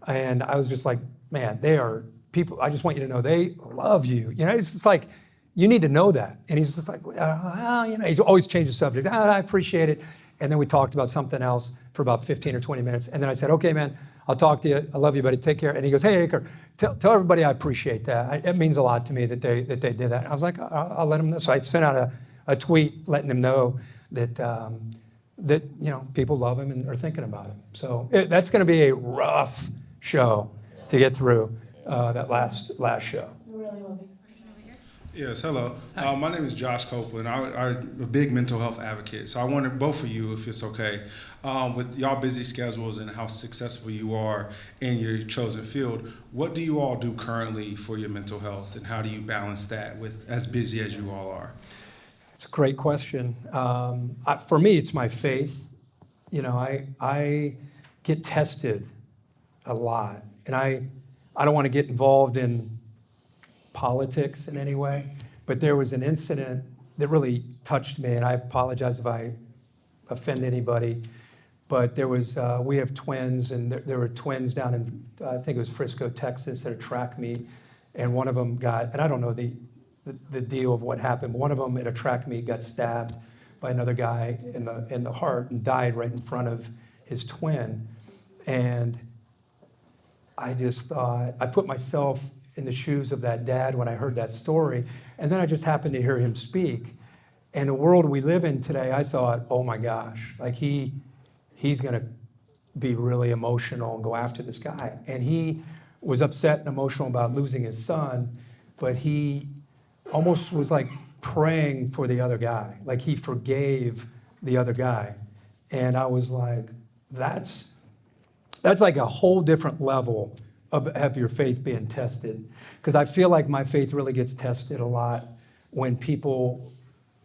And I was just like, man, they are people, I just want you to know they love you. It's just like, you need to know that. And he's just like, he always changes the subject. I appreciate it. And then we talked about something else for about 15 or 20 minutes. And then I said, okay, man, I'll talk to you. I love you, buddy. Take care. And he goes, hey, Kirk, tell everybody I appreciate that. It means a lot to me that they did that. And I was like, I'll let them know. So I sent out a tweet letting them know that people love him and are thinking about him. So that's going to be a rough show to get through, that last show. Really will be. Yes, hello. My name is Josh Copeland. I'm a big mental health advocate. So I wanted both of you, if it's okay, with y'all busy schedules and how successful you are in your chosen field, what do you all do currently for your mental health, and how do you balance that with as busy as you all are? It's a great question. For me, it's my faith. I get tested a lot, and I don't want to get involved in politics in any way, but there was an incident that really touched me, and I apologize if I offend anybody, but there was, we have twins, and there were twins down in, I think it was Frisco, Texas, at a track meet, and one of them got, and I don't know the deal of what happened, but one of them at a track meet got stabbed by another guy in the heart and died right in front of his twin. And I just thought, I put myself in the shoes of that dad when I heard that story. And then I just happened to hear him speak. And the world we live in today, I thought, oh my gosh, like he's gonna be really emotional and go after this guy. And he was upset and emotional about losing his son, but he almost was like praying for the other guy. Like, he forgave the other guy. And I was like, that's like a whole different level of your faith being tested. Because I feel like my faith really gets tested a lot when people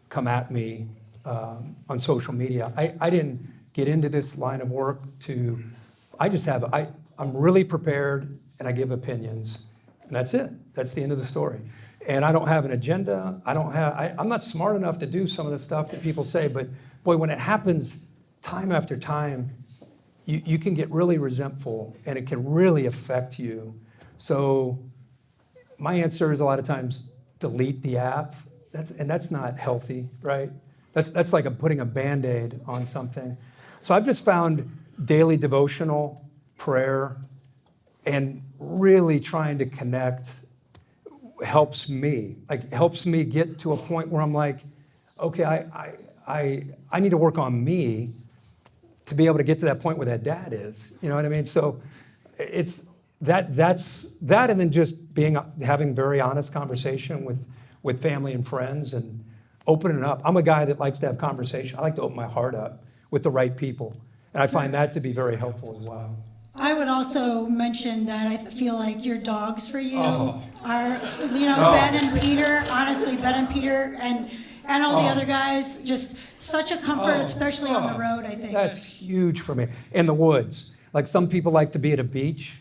come at me on social media. I didn't get into this line of work I'm really prepared, and I give opinions, and that's it. That's the end of the story. And I don't have an agenda. I'm not smart enough to do some of the stuff that people say, but boy, when it happens time after time, you can get really resentful, and it can really affect you. So my answer is a lot of times delete the app. That's not healthy, right? That's like putting a Band-Aid on something. So I've just found daily devotional, prayer, and really trying to connect helps me get to a point where I'm like, okay, I need to work on me to be able to get to that point where that dad is. You know what I mean? So it's that's that, and then just having very honest conversation with family and friends and opening up. I'm a guy that likes to have conversation. I like to open my heart up with the right people, and I find that to be very helpful as well. I would also mention that I feel like your dogs for you are, Ben and Peter, honestly, Ben and Peter, and all the other guys, just such a comfort, especially on the road, I think. That's huge for me. In the woods. Like, some people like to be at a beach,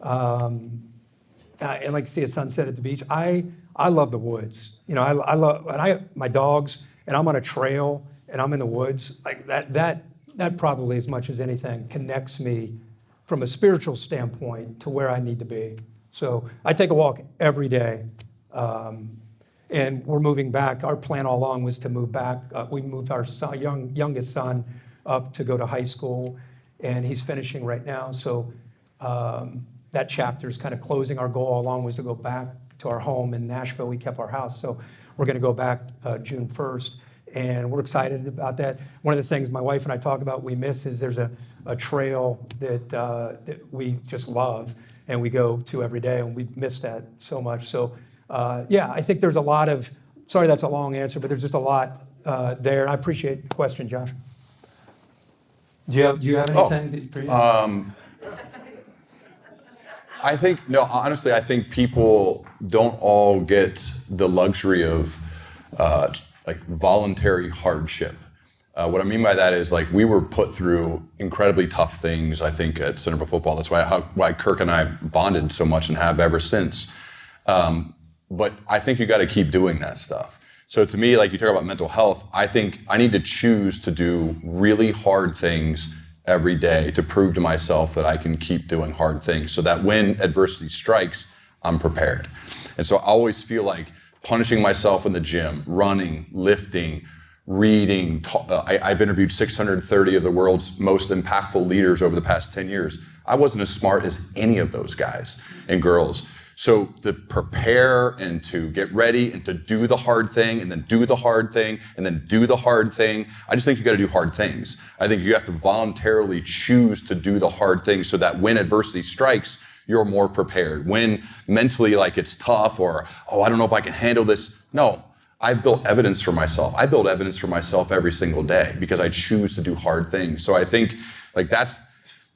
and like to see a sunset at the beach. I love the woods. I love my dogs, and I'm on a trail, and I'm in the woods. Like that that probably as much as anything connects me from a spiritual standpoint to where I need to be. So I take a walk every day. And we're moving back. Our plan all along was to move back. We moved our youngest son up to go to high school, and he's finishing right now. So that chapter is kind of closing. Our goal all along was to go back to our home in Nashville. We kept our house, so we're going to go back June 1st, and we're excited about that. One of the things my wife and I talk about we miss is there's a trail that we just love, and we go to every day, and we miss that so much. So. Yeah, I think there's a lot of, sorry that's a long answer, but there's just a lot there. I appreciate the question, Josh. Do you have anything for you? I think, no, honestly, I think people don't all get the luxury of like voluntary hardship. What I mean by that is like we were put through incredibly tough things, I think, at Center for Football. That's why Kirk and I bonded so much and have ever since. But I think you got to keep doing that stuff. So to me, like you talk about mental health, I think I need to choose to do really hard things every day to prove to myself that I can keep doing hard things so that when adversity strikes, I'm prepared. And so I always feel like punishing myself in the gym, running, lifting, reading. I've interviewed 630 of the world's most impactful leaders over the past 10 years. I wasn't as smart as any of those guys and girls. So to prepare and to get ready and to do the hard thing and then do the hard thing and then do the hard thing, I just think you got to do hard things. I think you have to voluntarily choose to do the hard things so that when adversity strikes, you're more prepared. When mentally like it's tough or, oh, I don't know if I can handle this. No, I've built evidence for myself. I build evidence for myself every single day because I choose to do hard things. So I think like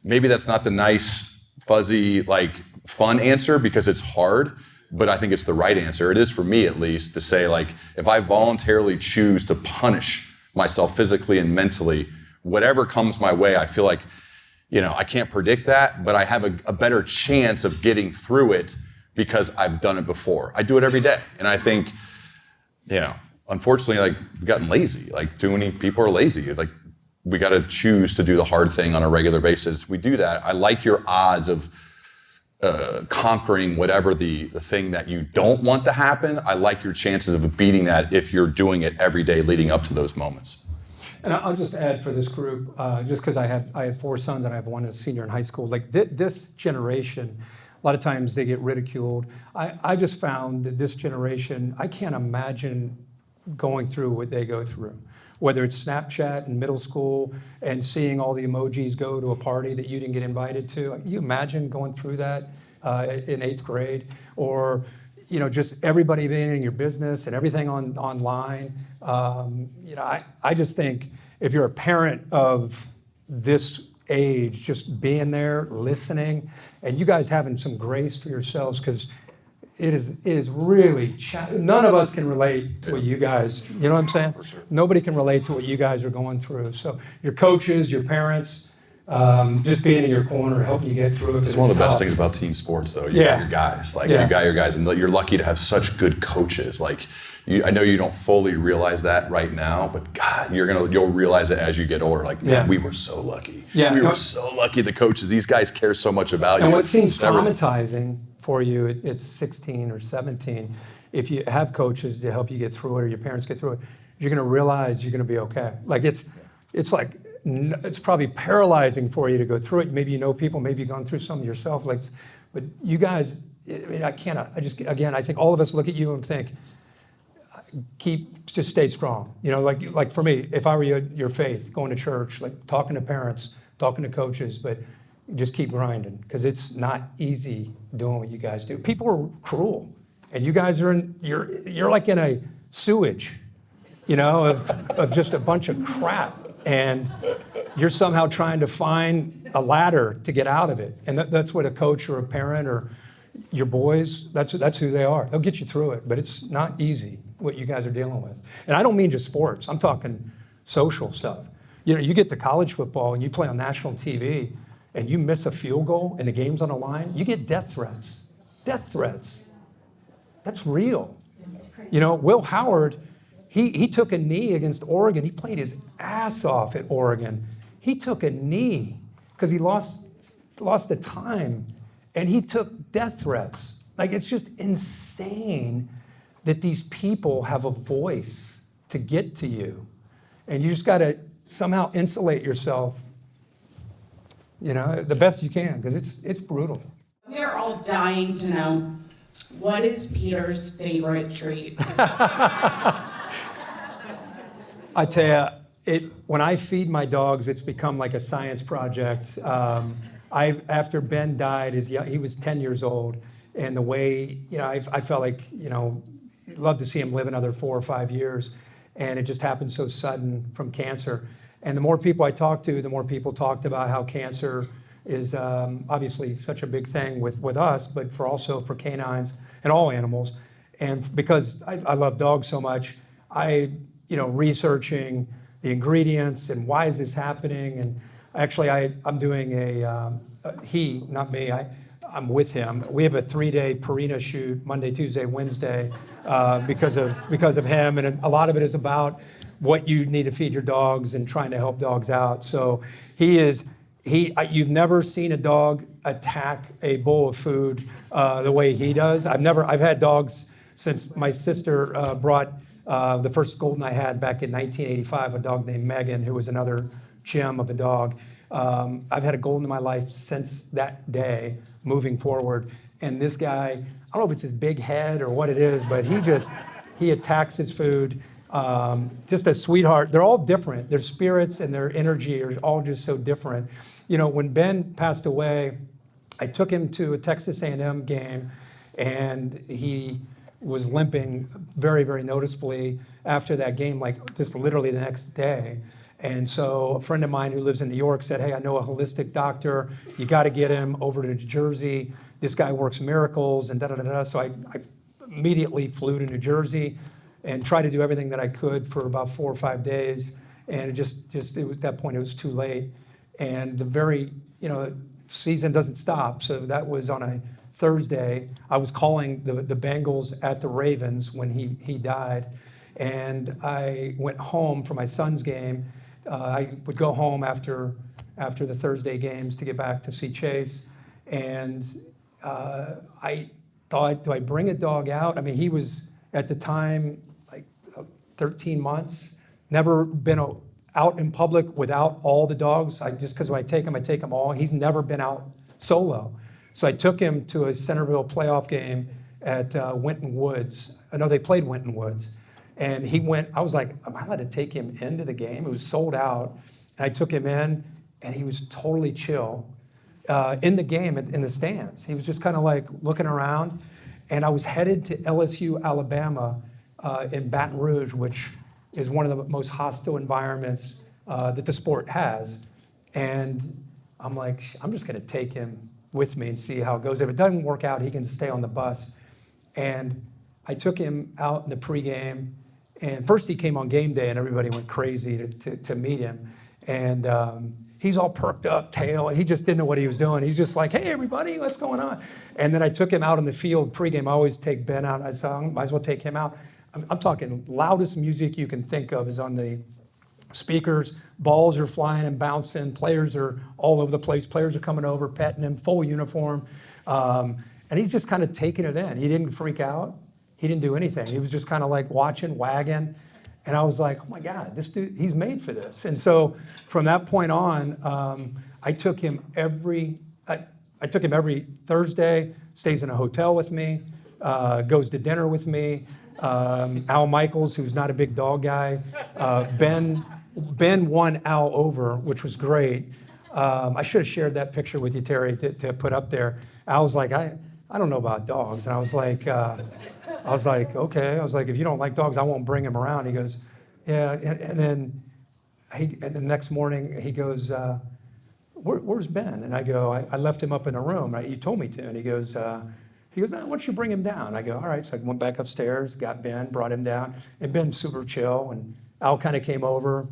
maybe that's not the nice, fuzzy, like fun answer because it's hard, but I think it's the right answer. It is for me at least to say like, if I voluntarily choose to punish myself physically and mentally, whatever comes my way, I feel like, I can't predict that, but I have a better chance of getting through it because I've done it before. I do it every day. And I think, unfortunately, like we've gotten lazy. Like too many people are lazy. Like we got to choose to do the hard thing on a regular basis. We do that. I like your odds of conquering whatever the thing that you don't want to happen. I like your chances of beating that if you're doing it every day leading up to those moments. And I'll just add for this group, just because I had 4 sons and I have one that's a senior in high school, like this generation, a lot of times they get ridiculed. I just found that this generation, I can't imagine going through what they go through. Whether it's Snapchat in middle school and seeing all the emojis go to a party that you didn't get invited to. Can you imagine going through that in 8th grade? Or, just everybody being in your business and everything online. I just think if you're a parent of this age, just being there, listening, and you guys having some grace for yourselves, because it is really, none of us can relate to what you guys, you know what I'm saying? For sure. Nobody can relate to what you guys are going through. So your coaches, your parents, just being in your corner, helping you get through it. It's one of the best things about team sports, though. You got your guys. You got your guys, and you're lucky to have such good coaches. I know you don't fully realize that right now, but God, you'll realize it as you get older. Man, we were so lucky. Yeah, we were so lucky. The coaches, these guys care so much about you. And what seems traumatizing for you at 16 or 17, if you have coaches to help you get through it, or your parents get through it, you're going to realize you're going to be okay. It's probably paralyzing for you to go through it. Maybe you know people, maybe you've gone through some yourself. But you guys, I think all of us look at you and think, just stay strong. Like for me, if I were your faith, going to church, talking to parents, talking to coaches, but just keep grinding, because it's not easy doing what you guys do. People are cruel, and you guys are you're like in a sewage, of just a bunch of crap, and you're somehow trying to find a ladder to get out of it. And that's what a coach or a parent or your boys, that's who they are. They'll get you through it, but it's not easy what you guys are dealing with. And I don't mean just sports. I'm talking social stuff. You get to college football and you play on national TV and you miss a field goal and the game's on the line, you get death threats. Death threats. That's real. Will Howard, he took a knee against Oregon. He played his ass off at Oregon. He took a knee because he lost the time, and he took death threats. Like, it's just insane that these people have a voice to get to you, and you just got to somehow insulate yourself, the best you can, because it's brutal. We are all dying to know, what is Peter's favorite treat? I tell you, when I feed my dogs, it's become like a science project. After Ben died, he was 10 years old, and the way, I felt like, love to see him live another 4 or 5 years, and it just happened so sudden from cancer. And the more people I talked to, the more people talked about how cancer is obviously such a big thing with us, but also for canines and all animals. And because I love dogs so much, researching the ingredients and why is this happening. And actually, I'm doing he, not me, I'm with him. We have a 3-day Purina shoot, Monday, Tuesday, Wednesday, because of him. And a lot of it is about what you need to feed your dogs and trying to help dogs out. So you've never seen a dog attack a bowl of food the way he does. I've had dogs since my sister brought the first golden I had back in 1985, a dog named Megan, who was another gem of a dog. I've had a golden in my life since that day, moving forward. And this guy, I don't know if it's his big head or what it is, but he attacks his food. Just a sweetheart. They're all different. Their spirits and their energy are all just so different. When Ben passed away, I took him to a Texas A&M game, and he was limping very, very noticeably after that game, like just literally the next day. And so a friend of mine who lives in New York said, hey, I know a holistic doctor. You got to get him over to New Jersey. This guy works miracles and da-da-da-da. So I immediately flew to New Jersey and tried to do everything that I could for about 4 or 5 days. And it was at that point, it was too late. And season doesn't stop. So that was on a Thursday. I was calling the Bengals at the Ravens when he died. And I went home for my son's game. I would go home after the Thursday games to get back to see Chase. And I thought, do I bring a dog out? I mean, he was at the time like 13 months, never been out in public without all the dogs. Just because when I take him all. He's never been out solo. So I took him to a Centerville playoff game at Winton Woods. I know they played Winton Woods. And he went, I was like, am I allowed to take him into the game? It was sold out. And I took him in, and he was totally chill in the game, in the stands. He was just kind of like looking around. And I was headed to LSU, Alabama, in Baton Rouge, which is one of the most hostile environments that the sport has. And I'm like, I'm just going to take him with me and see how it goes. If it doesn't work out, he can stay on the bus. And I took him out in the pregame. And first he came on game day, and everybody went crazy to meet him. And he's all perked up, tail, and he just didn't know what he was doing. He's just like, hey, everybody, what's going on? And then I took him out on the field pregame. I always take Ben out. I said, I might as well take him out. I'm talking loudest music you can think of is on the speakers. Balls are flying and bouncing. Players are all over the place. Players are coming over, petting him, full uniform. And he's just kind of taking it in. He didn't freak out. He didn't do anything. He was just kind of like watching, wagging. And I was like, oh my God, this dude, he's made for this. And so from that point on, I took him every Thursday, stays in a hotel with me, goes to dinner with me. Al Michaels, who's not a big dog guy. Ben won Al over, which was great. I should have shared that picture with you, Terry, to put up there. Al was like, I don't know about dogs. And I was like, okay. I was like, if you don't like dogs, I won't bring him around. He goes, yeah. And then the next morning he goes, where's Ben? And I go, I left him up in the room. Right? You told me to. And he goes, why don't you bring him down? I go, all right. So I went back upstairs, got Ben, brought him down. And Ben's super chill. And Al kind of came over,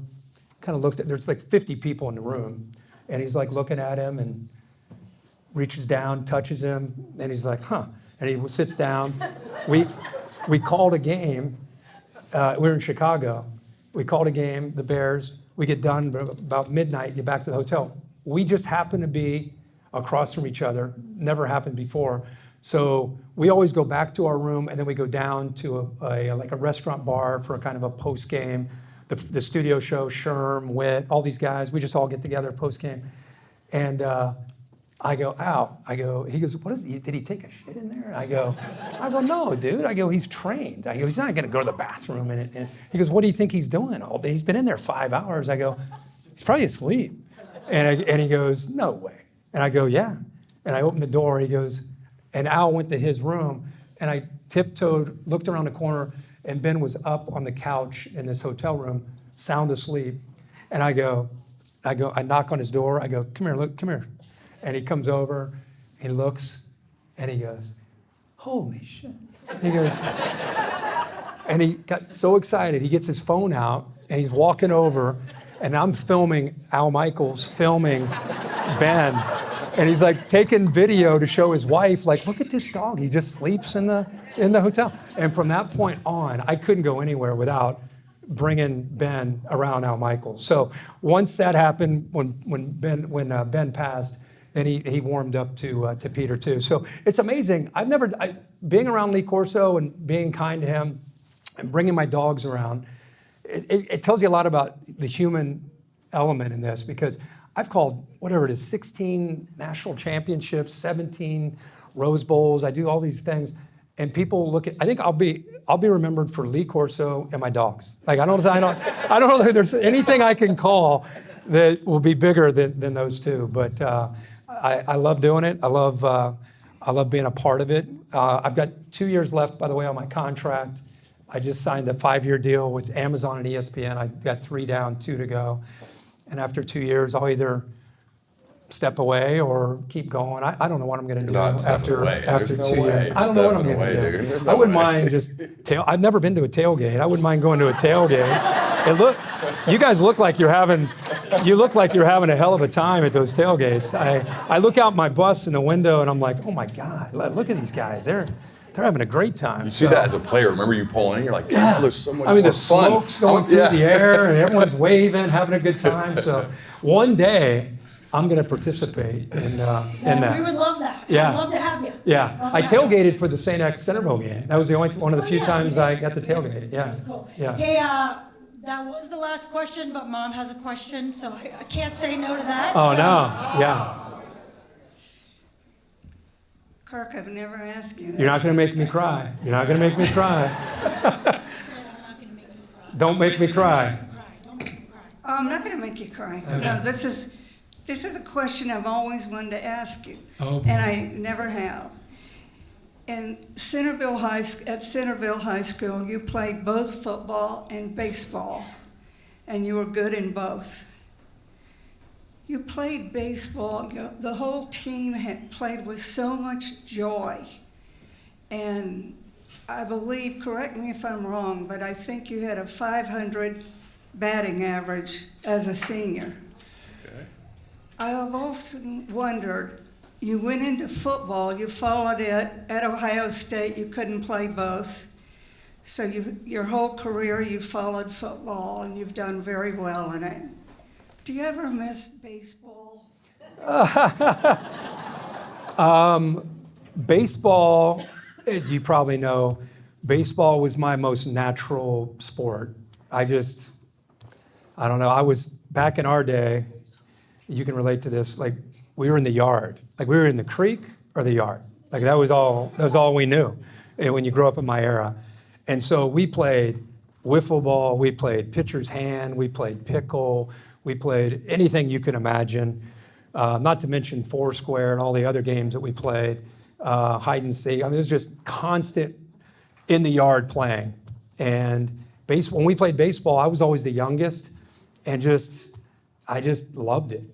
kind of looked at, there's like 50 people in the room. And he's like looking at him and reaches down, touches him. And he's like, huh. And he sits down. We called a game. We were in Chicago. We called a game, the Bears. We get done about midnight, get back to the hotel. We just happen to be across from each other. Never happened before. So we always go back to our room, and then we go down to like a restaurant bar for a kind of a post game. The studio show, Sherm, Witt, all these guys, we just all get together post game. And I go, Al, he goes, what is he, did he take a shit in there? I go, no, dude. I go, he's trained. I go, he's not gonna go to the bathroom. And he goes, what do you think he's doing all day? He's been in there 5 hours. I go, he's probably asleep. And he goes, no way. And I go, yeah. And I open the door, he goes, and Al went to his room, and I tiptoed, looked around the corner, and Ben was up on the couch in this hotel room, sound asleep. And I knock on his door, I go, come here, look, come here. And he comes over, he looks, and he goes, holy shit. He goes, and he got so excited, he gets his phone out, and he's walking over, and I'm filming, Al Michaels filming Ben. And he's like taking video to show his wife, like, look at this dog, he just sleeps in the hotel. And from that point on, I couldn't go anywhere without bringing Ben around Al Michaels. So once that happened, when Ben passed, then he warmed up to Peter too. So it's amazing. Being around Lee Corso and being kind to him and bringing my dogs around, it tells you a lot about the human element in this, because I've called, whatever it is, 16 national championships, 17 Rose Bowls. I do all these things, and people look at. I think I'll be remembered for Lee Corso and my dogs. Like I don't know that there's anything I can call that will be bigger than those two. But I love doing it. I love being a part of it. I've got 2 years left, by the way, on my contract. I just signed a 5-year deal with Amazon and ESPN. I got 3 down, 2 to go. And after 2 years, I'll either step away or keep going. I don't know what I'm going to do after 2 years. I don't know what I'm going to do. I wouldn't mind I've never been to a tailgate. I wouldn't mind going to a tailgate. You guys look like you're having a hell of a time at those tailgates. I look out my bus in the window and I'm like, oh my God, look at these guys. They're having a great time. You see that as a player. Remember you pulling in, you're like, yeah, there's so much more fun. The smoke's going through the air and everyone's waving, having a good time. So one day I'm going to participate in that. We would love that. Yeah. I'd love to have you. Yeah. I tailgated for the St. X Centerville game. That was one of the few times I got to tailgate. Yeah. That's cool. Yeah. Hey, that was the last question, but Mom has a question, so I can't say no to that. Oh, no. Yeah. Kirk, I've never asked you. You're not going to make me cry. You're not going to make me cry. Don't make me cry. Oh, I'm not going to make you cry. Okay. No, this is a question I've always wanted to ask you, and I never have. At Centerville High School, you played both football and baseball, and you were good in both. You played baseball, the whole team had played with so much joy. And I believe, correct me if I'm wrong, but I think you had a 500 batting average as a senior. Okay. I have often wondered, you went into football, you followed it at Ohio State, you couldn't play both. So your whole career you followed football and you've done very well in it. Do you ever miss baseball? Baseball, as you probably know, baseball was my most natural sport. I don't know, I was, back in our day, you can relate to this, like we were in the yard. Like we were in the creek or the yard. Like that was all we knew when you grew up in my era. And so we played wiffle ball, we played pitcher's hand, we played pickle, we played anything you can imagine, not to mention Foursquare and all the other games that we played, hide and seek. I mean, it was just constant in the yard playing. And when we played baseball, I was always the youngest, and I just loved it.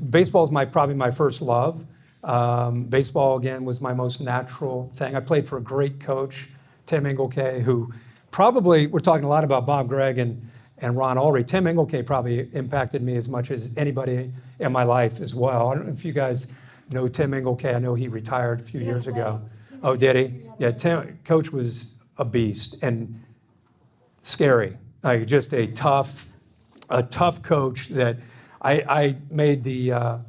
Baseball is probably my first love. Baseball, again, was my most natural thing. I played for a great coach, Tim Engelke, who probably, we're talking a lot about Bob Gregg and Ron Ulrich. Tim Engelke probably impacted me as much as anybody in my life as well. I don't know if you guys know Tim Engelke. I know he retired a few years ago. Oh, did he? Yeah, Coach was a beast and scary. Like just a tough, a tough coach that I made the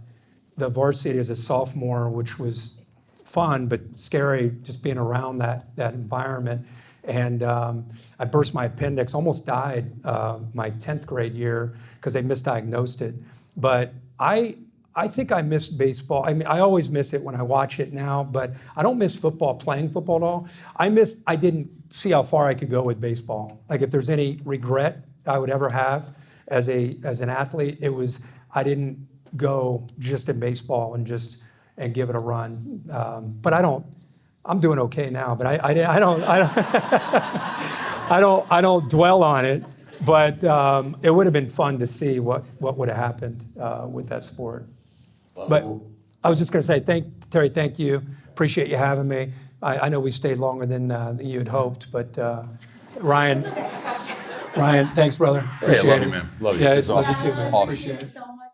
varsity as a sophomore, which was fun but scary just being around that environment. And I burst my appendix, almost died my 10th grade year because they misdiagnosed it. But I think I miss baseball. I mean, I always miss it when I watch it now, but I don't miss football, playing football at all. I didn't see how far I could go with baseball. Like if there's any regret I would ever have as an athlete, it was I didn't go just in baseball and give it a run. But I'm doing okay now, but I don't dwell on it. But it would have been fun to see what would have happened with that sport. But I was just going to say, Terry, thank you. Appreciate you having me. I know we stayed longer than you had hoped, but Ryan, thanks, brother. Appreciate Hey, love it. you, man. Love you. Yeah, It's love you awesome. too, man. Awesome. Appreciate it. So much.